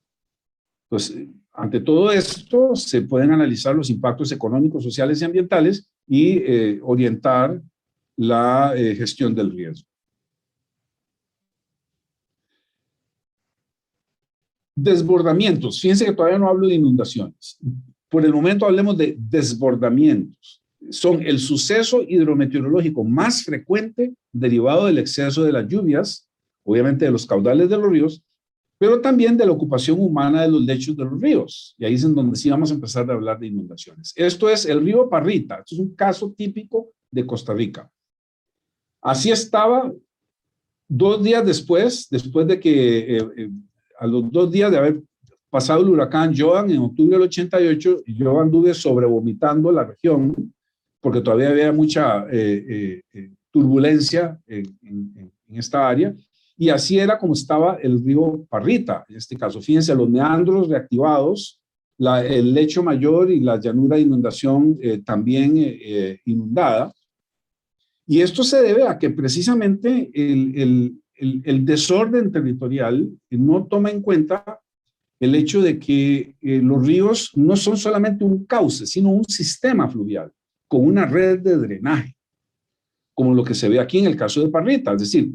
Entonces, ante todo esto, se pueden analizar los impactos económicos, sociales y ambientales y orientar la gestión del riesgo. Desbordamientos. Fíjense que todavía no hablo de inundaciones. Por el momento hablemos de desbordamientos. Son el suceso hidrometeorológico más frecuente derivado del exceso de las lluvias, obviamente de los caudales de los ríos, pero también de la ocupación humana de los lechos de los ríos. Y ahí es en donde sí vamos a empezar a hablar de inundaciones. Esto es el río Parrita. Esto es un caso típico de Costa Rica. Así estaba 2 días después de que, a los 2 días de haber pasado el huracán Joan, en octubre del 88, yo anduve sobrevomitando la región, porque todavía había mucha turbulencia en esta área, y así era como estaba el río Parrita, en este caso. Fíjense, los meandros reactivados, el lecho mayor y la llanura de inundación también inundada. Y esto se debe a que precisamente el desorden territorial no toma en cuenta el hecho de que los ríos no son solamente un cauce, sino un sistema fluvial con una red de drenaje, como lo que se ve aquí en el caso de Parrita. Es decir,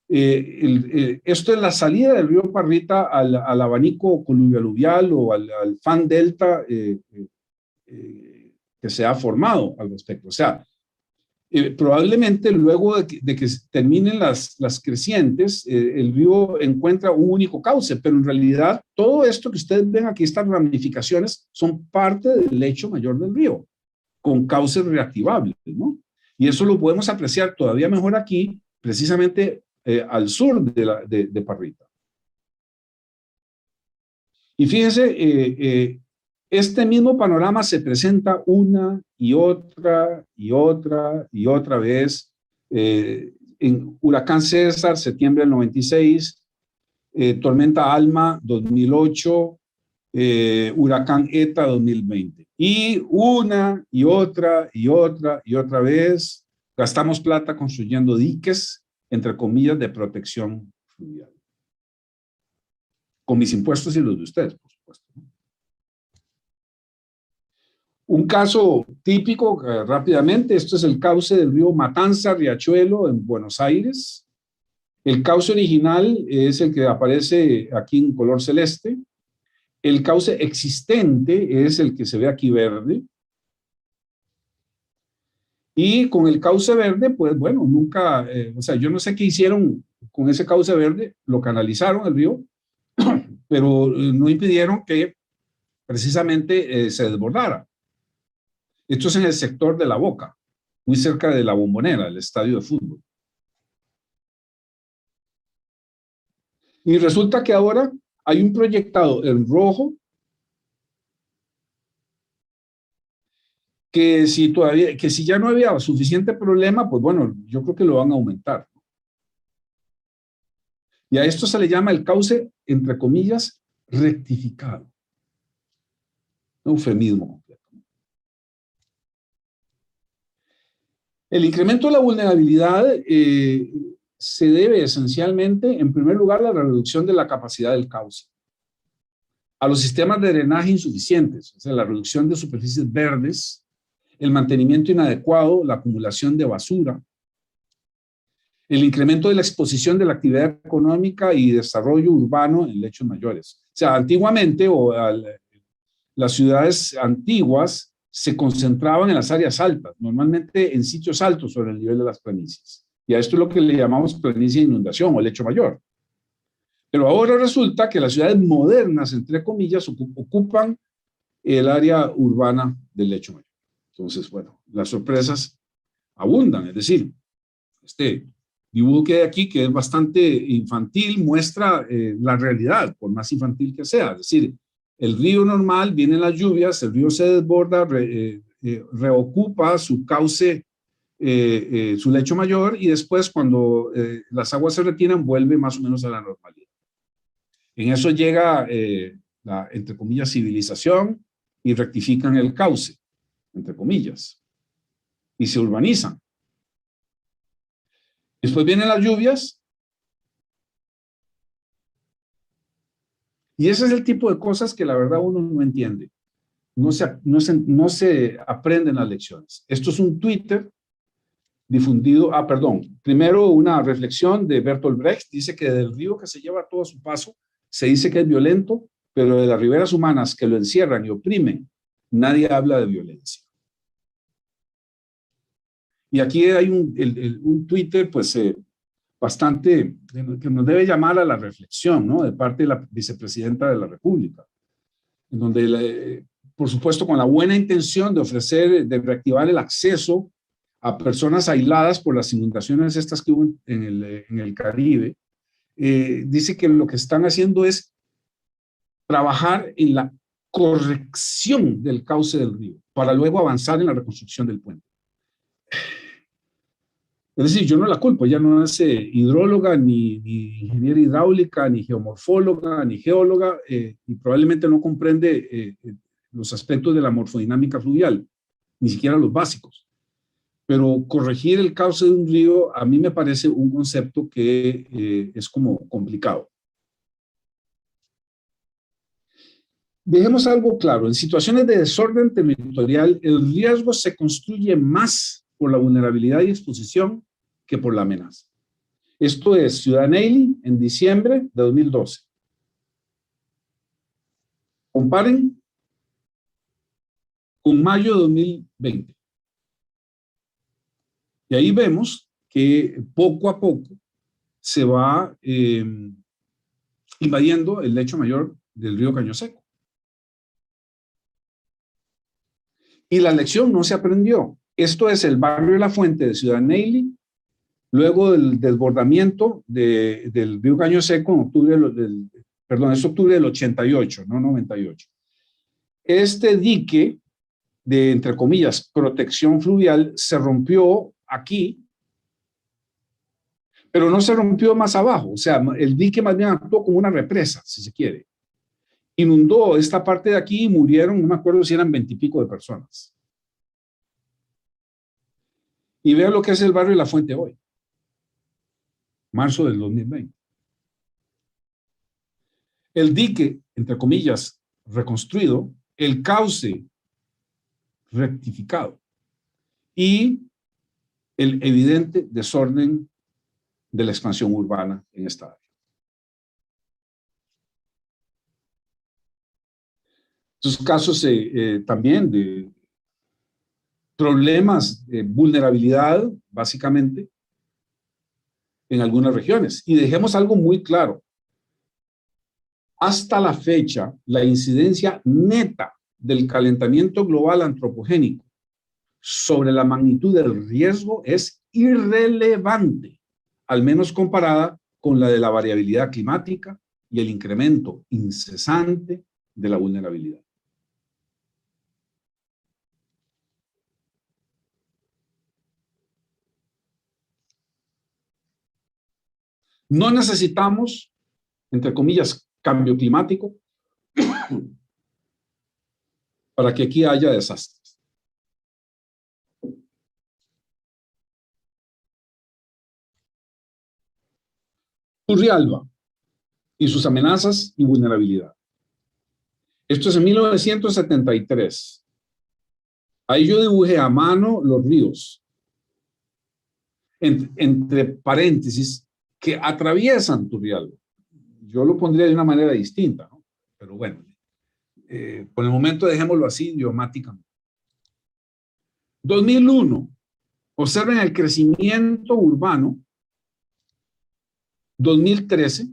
esto es la salida del río Parrita al abanico coluvial o al fan delta que se ha formado al respecto. O sea, probablemente luego de que terminen las crecientes, el río encuentra un único cauce, pero en realidad todo esto que ustedes ven aquí, estas ramificaciones, son parte del lecho mayor del río, con cauces reactivables, ¿no? Y eso lo podemos apreciar todavía mejor aquí, precisamente al sur de Parrita. Y fíjense, este mismo panorama se presenta una y otra y otra y otra vez en Huracán César, septiembre del 96, Tormenta Alma, 2008, Huracán ETA, 2020. Y una y otra y otra y otra vez gastamos plata construyendo diques, entre comillas, de protección fluvial. Con mis impuestos y los de ustedes, por supuesto, ¿no? Un caso típico, rápidamente, esto es el cauce del río Matanza, Riachuelo, en Buenos Aires. El cauce original es el que aparece aquí en color celeste. El cauce existente es el que se ve aquí verde. Y con el cauce verde, pues bueno, nunca, o sea, yo no sé qué hicieron con ese cauce verde, lo canalizaron el río, pero no impidieron que precisamente se desbordara. Esto es en el sector de La Boca, muy cerca de La Bombonera, el estadio de fútbol. Y resulta que ahora hay un proyectado en rojo que si ya no había suficiente problema, pues bueno, yo creo que lo van a aumentar. Y a esto se le llama el cauce, entre comillas, rectificado. Un eufemismo completo. El incremento de la vulnerabilidad se debe esencialmente, en primer lugar, a la reducción de la capacidad del cauce, a los sistemas de drenaje insuficientes, o sea, la reducción de superficies verdes, el mantenimiento inadecuado, la acumulación de basura, el incremento de la exposición de la actividad económica y desarrollo urbano en lechos mayores. O sea, antiguamente, las ciudades antiguas se concentraban en las áreas altas, normalmente en sitios altos sobre el nivel de las planicies. Y a esto es lo que le llamamos planicie de inundación o lecho mayor. Pero ahora resulta que las ciudades modernas, entre comillas, ocupan el área urbana del lecho mayor. Entonces, bueno, las sorpresas abundan. Es decir, este dibujo que hay aquí, que es bastante infantil, muestra la realidad, por más infantil que sea. Es decir, el río normal, vienen las lluvias, el río se desborda, reocupa su cauce, su lecho mayor, y después cuando las aguas se retiran, vuelve más o menos a la normalidad. En eso llega la, entre comillas, civilización, y rectifican el cauce, entre comillas, y se urbanizan. Después vienen las lluvias, y ese es el tipo de cosas que la verdad uno no entiende. No se aprenden las lecciones. Esto es un Twitter difundido, primero una reflexión de Bertolt Brecht, dice que del río que se lleva todo a su paso, se dice que es violento, pero de las riberas humanas que lo encierran y oprimen, nadie habla de violencia. Y aquí hay un Twitter, pues, bastante, que nos debe llamar a la reflexión, ¿no? De parte de la vicepresidenta de la República, en donde, por supuesto, con la buena intención de ofrecer, de reactivar el acceso a personas aisladas por las inundaciones estas que hubo en el Caribe, dice que lo que están haciendo es trabajar en la corrección del cauce del río para luego avanzar en la reconstrucción del puente. Es decir, yo no la culpo, ella no es hidróloga, ni ingeniera hidráulica, ni geomorfóloga, ni geóloga, y probablemente no comprende los aspectos de la morfodinámica fluvial, ni siquiera los básicos. Pero corregir el cauce de un río a mí me parece un concepto que es como complicado. Dejemos algo claro, en situaciones de desorden territorial, el riesgo se construye más por la vulnerabilidad y exposición que por la amenaza. Esto es Ciudad Neily en diciembre de 2012. Comparen con mayo de 2020. Y ahí vemos que poco a poco se va invadiendo el lecho mayor del río Caño Seco. Y la lección no se aprendió. Esto es el barrio de La Fuente de Ciudad Neily, luego del desbordamiento del río Caño Seco en octubre es octubre del 88, no 98. Este dique de, entre comillas, protección fluvial se rompió aquí, pero no se rompió más abajo. O sea, el dique más bien actuó como una represa, si se quiere. Inundó esta parte de aquí y murieron, no me acuerdo si eran 20 y pico de personas. Y vean lo que es el barrio de La Fuente hoy. Marzo del 2020. El dique, entre comillas, reconstruido, el cauce rectificado y el evidente desorden de la expansión urbana en esta área. Estos casos también de problemas de vulnerabilidad, básicamente, en algunas regiones. Y dejemos algo muy claro. Hasta la fecha, la incidencia neta del calentamiento global antropogénico sobre la magnitud del riesgo es irrelevante, al menos comparada con la de la variabilidad climática y el incremento incesante de la vulnerabilidad. No necesitamos, entre comillas, cambio climático para que aquí haya desastres. Turrialba y sus amenazas y vulnerabilidad. Esto es en 1973. Ahí yo dibujé a mano los ríos, entre paréntesis, que atraviesan Turrialba. Yo lo pondría de una manera distinta, ¿no? Pero bueno, por el momento dejémoslo así, idiomáticamente. 2001, observen el crecimiento urbano. 2013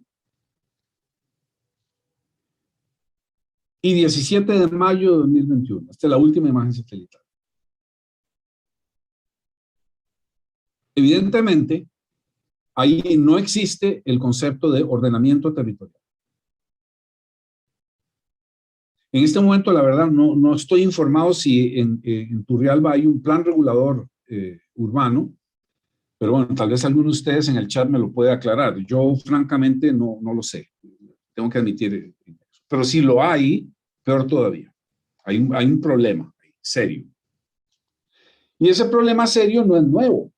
y 17 de mayo de 2021. Esta es la última imagen satelital. Evidentemente, ahí no existe el concepto de ordenamiento territorial. En este momento, la verdad, no estoy informado si en Turrialba hay un plan regulador urbano, pero bueno, tal vez alguno de ustedes en el chat me lo puede aclarar. Yo, francamente, no lo sé. Tengo que admitir. Pero si lo hay, peor todavía. Hay un problema serio. Y ese problema serio no es nuevo.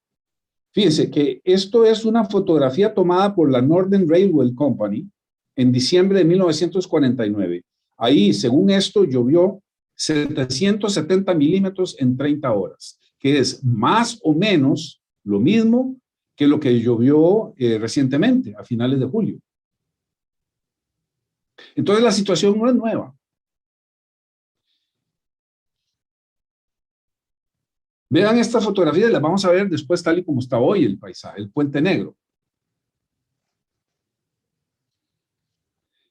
Fíjense que esto es una fotografía tomada por la Northern Railway Company en diciembre de 1949. Ahí, según esto, llovió 770 milímetros en 30 horas, que es más o menos lo mismo que lo que llovió recientemente, a finales de julio. Entonces, la situación no es nueva. Vean esta fotografía y la vamos a ver después tal y como está hoy el paisaje, el Puente Negro.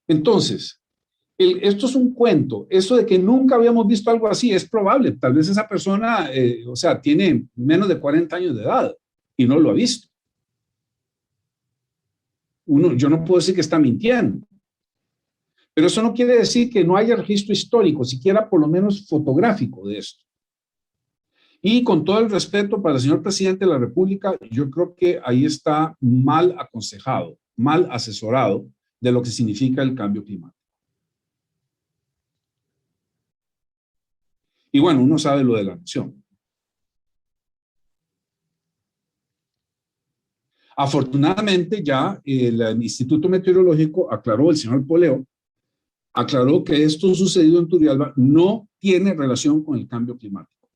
Entonces, Esto es un cuento. Eso de que nunca habíamos visto algo así es probable. Tal vez esa persona, o sea, tiene menos de 40 años de edad y no lo ha visto. Yo no puedo decir que está mintiendo. Pero eso no quiere decir que no haya registro histórico, siquiera por lo menos fotográfico de esto. Y con todo el respeto para el señor presidente de la República, yo creo que ahí está mal aconsejado, mal asesorado de lo que significa el cambio climático. Y bueno, uno sabe lo de la nación. Afortunadamente ya el Instituto Meteorológico aclaró, el señor Poleo, aclaró que esto sucedido en Turrialba no tiene relación con el cambio climático.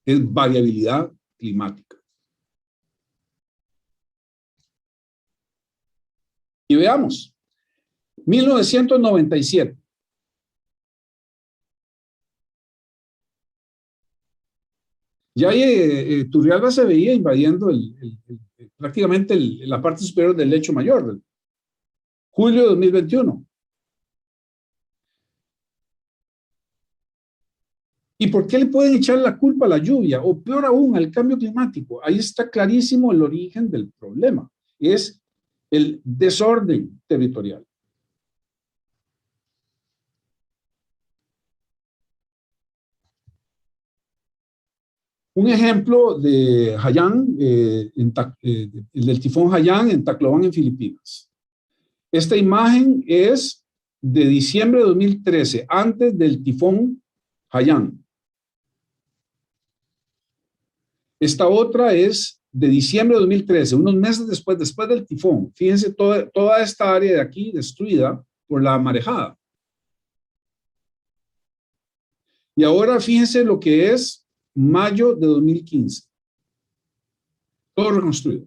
Es variabilidad climática. Y veamos, 1997. Ya Turrialba se veía invadiendo prácticamente la parte superior del lecho mayor, julio de 2021. ¿Y por qué le pueden echar la culpa a la lluvia? O peor aún, al cambio climático. Ahí está clarísimo el origen del problema. Es el desorden territorial. Un ejemplo de Haiyan, del tifón Haiyan en Tacloban, en Filipinas. Esta imagen es de diciembre de 2013, antes del tifón Haiyan. Esta otra es de diciembre de 2013, unos meses después del tifón. Fíjense toda esta área de aquí destruida por la marejada. Y ahora fíjense lo que es mayo de 2015. Todo reconstruido.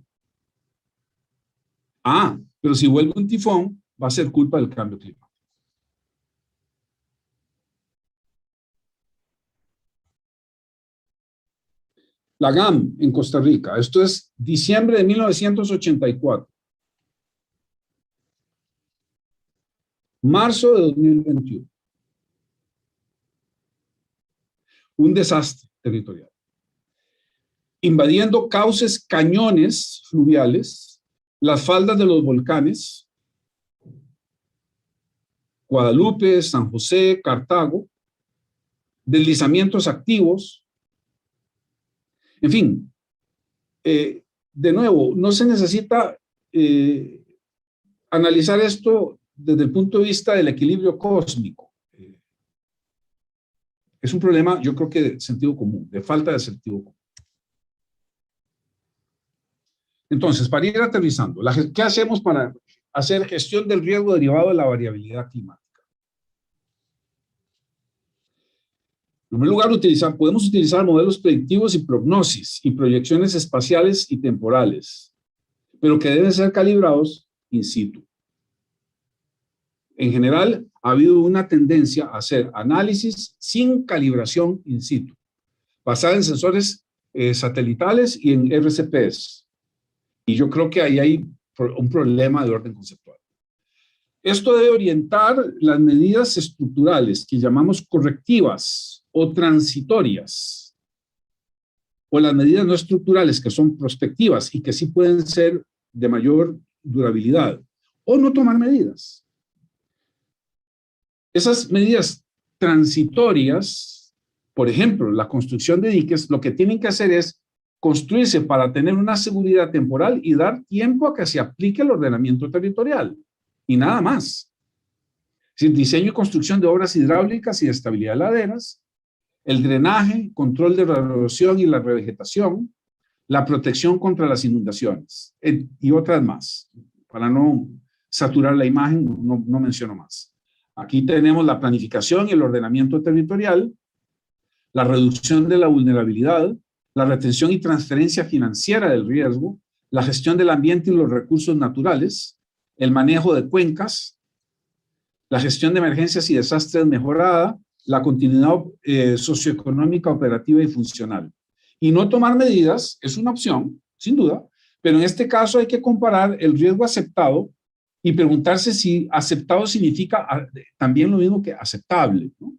Ah, pero si vuelve un tifón, va a ser culpa del cambio climático. La GAM en Costa Rica. Esto es diciembre de 1984. Marzo de 2021. Un desastre territorial. Invadiendo cauces, cañones fluviales, las faldas de los volcanes, Guadalupe, San José, Cartago, deslizamientos activos. En fin, de nuevo, no se necesita analizar esto desde el punto de vista del equilibrio cósmico. Es un problema, yo creo que de sentido común, de falta de sentido común. Entonces, para ir aterrizando, ¿qué hacemos para hacer gestión del riesgo derivado de la variabilidad climática? En primer lugar, podemos utilizar modelos predictivos y prognosis y proyecciones espaciales y temporales, pero que deben ser calibrados in situ. En general, ha habido una tendencia a hacer análisis sin calibración in situ, basada en sensores satelitales y en RCPs. Y yo creo que ahí hay un problema de orden conceptual. Esto debe orientar las medidas estructurales que llamamos correctivas o transitorias, o las medidas no estructurales que son prospectivas y que sí pueden ser de mayor durabilidad, o no tomar medidas. Esas medidas transitorias, por ejemplo, la construcción de diques, lo que tienen que hacer es construirse para tener una seguridad temporal y dar tiempo a que se aplique el ordenamiento territorial, y nada más. Es decir, diseño y construcción de obras hidráulicas y de estabilidad de laderas, el drenaje, control de la erosión y la revegetación, la protección contra las inundaciones, y otras más. Para no saturar la imagen, no menciono más. Aquí tenemos la planificación y el ordenamiento territorial, la reducción de la vulnerabilidad, la retención y transferencia financiera del riesgo, la gestión del ambiente y los recursos naturales, el manejo de cuencas, la gestión de emergencias y desastres mejorada, la continuidad socioeconómica, operativa y funcional. Y no tomar medidas es una opción, sin duda, pero en este caso hay que comparar el riesgo aceptado y preguntarse si aceptado significa también lo mismo que aceptable, ¿no?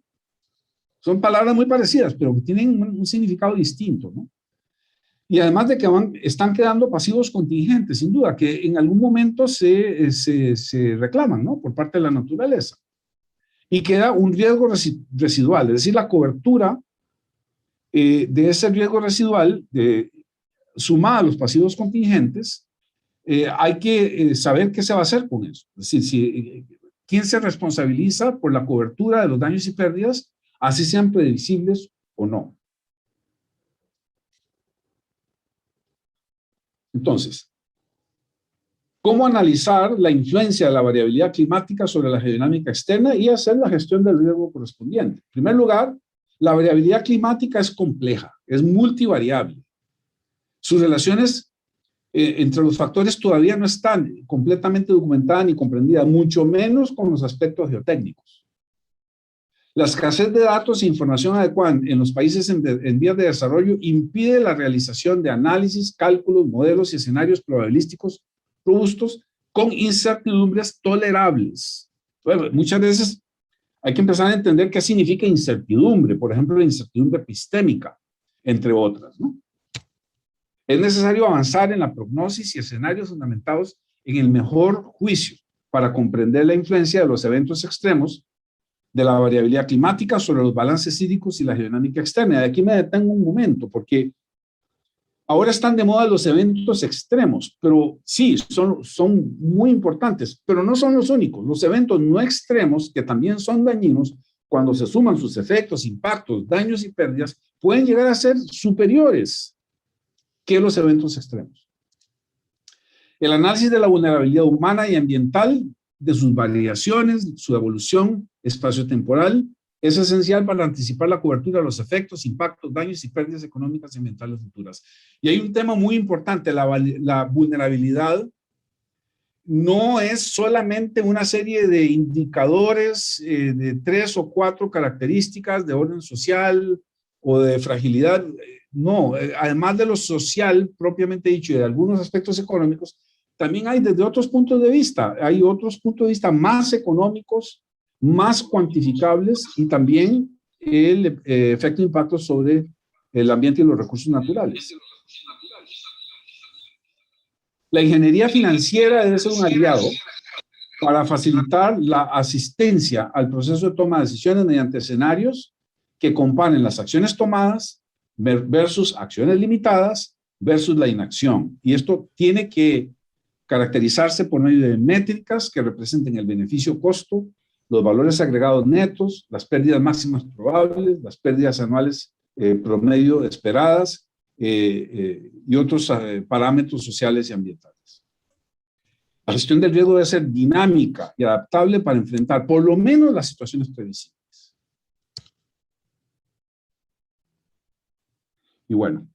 Son palabras muy parecidas, pero que tienen un significado distinto, ¿no? Y además de que están quedando pasivos contingentes, sin duda, que en algún momento se reclaman, ¿no? Por parte de la naturaleza. Y queda un riesgo residual, es decir, la cobertura de ese riesgo residual, sumada a los pasivos contingentes, hay que saber qué se va a hacer con eso. Es decir, quién se responsabiliza por la cobertura de los daños y pérdidas, así sean previsibles o no. Entonces, ¿cómo analizar la influencia de la variabilidad climática sobre la geodinámica externa y hacer la gestión del riesgo correspondiente? En primer lugar, la variabilidad climática es compleja, es multivariable. Sus relaciones entre los factores todavía no están completamente documentadas ni comprendidas, mucho menos con los aspectos geotécnicos. La escasez de datos e información adecuada en los países en vías de desarrollo impide la realización de análisis, cálculos, modelos y escenarios probabilísticos robustos con incertidumbres tolerables. Bueno, muchas veces hay que empezar a entender qué significa incertidumbre, por ejemplo, la incertidumbre epistémica, entre otras, ¿no? Es necesario avanzar en la prognosis y escenarios fundamentados en el mejor juicio para comprender la influencia de los eventos extremos de la variabilidad climática sobre los balances hídricos y la geodinámica externa. Y aquí me detengo un momento, porque ahora están de moda los eventos extremos, pero sí, son muy importantes, pero no son los únicos. Los eventos no extremos, que también son dañinos, cuando se suman sus efectos, impactos, daños y pérdidas, pueden llegar a ser superiores que los eventos extremos. El análisis de la vulnerabilidad humana y ambiental, de sus variaciones, su evolución espaciotemporal, es esencial para anticipar la cobertura de los efectos, impactos, daños y pérdidas económicas y ambientales futuras. Y hay un tema muy importante, la vulnerabilidad no es solamente una serie de indicadores de 3 o 4 características de orden social o de fragilidad. No, además de lo social propiamente dicho y de algunos aspectos económicos, también hay desde otros puntos de vista, hay otros puntos de vista más económicos, más cuantificables y también el efecto de impacto sobre el ambiente y los recursos naturales. La ingeniería financiera debe ser un aliado para facilitar la asistencia al proceso de toma de decisiones mediante escenarios que comparen las acciones tomadas versus acciones limitadas versus la inacción. Y esto tiene que caracterizarse por medio de métricas que representen el beneficio-costo, los valores agregados netos, las pérdidas máximas probables, las pérdidas anuales promedio esperadas y otros parámetros sociales y ambientales. La gestión del riesgo debe ser dinámica y adaptable para enfrentar por lo menos las situaciones previsibles. Y bueno,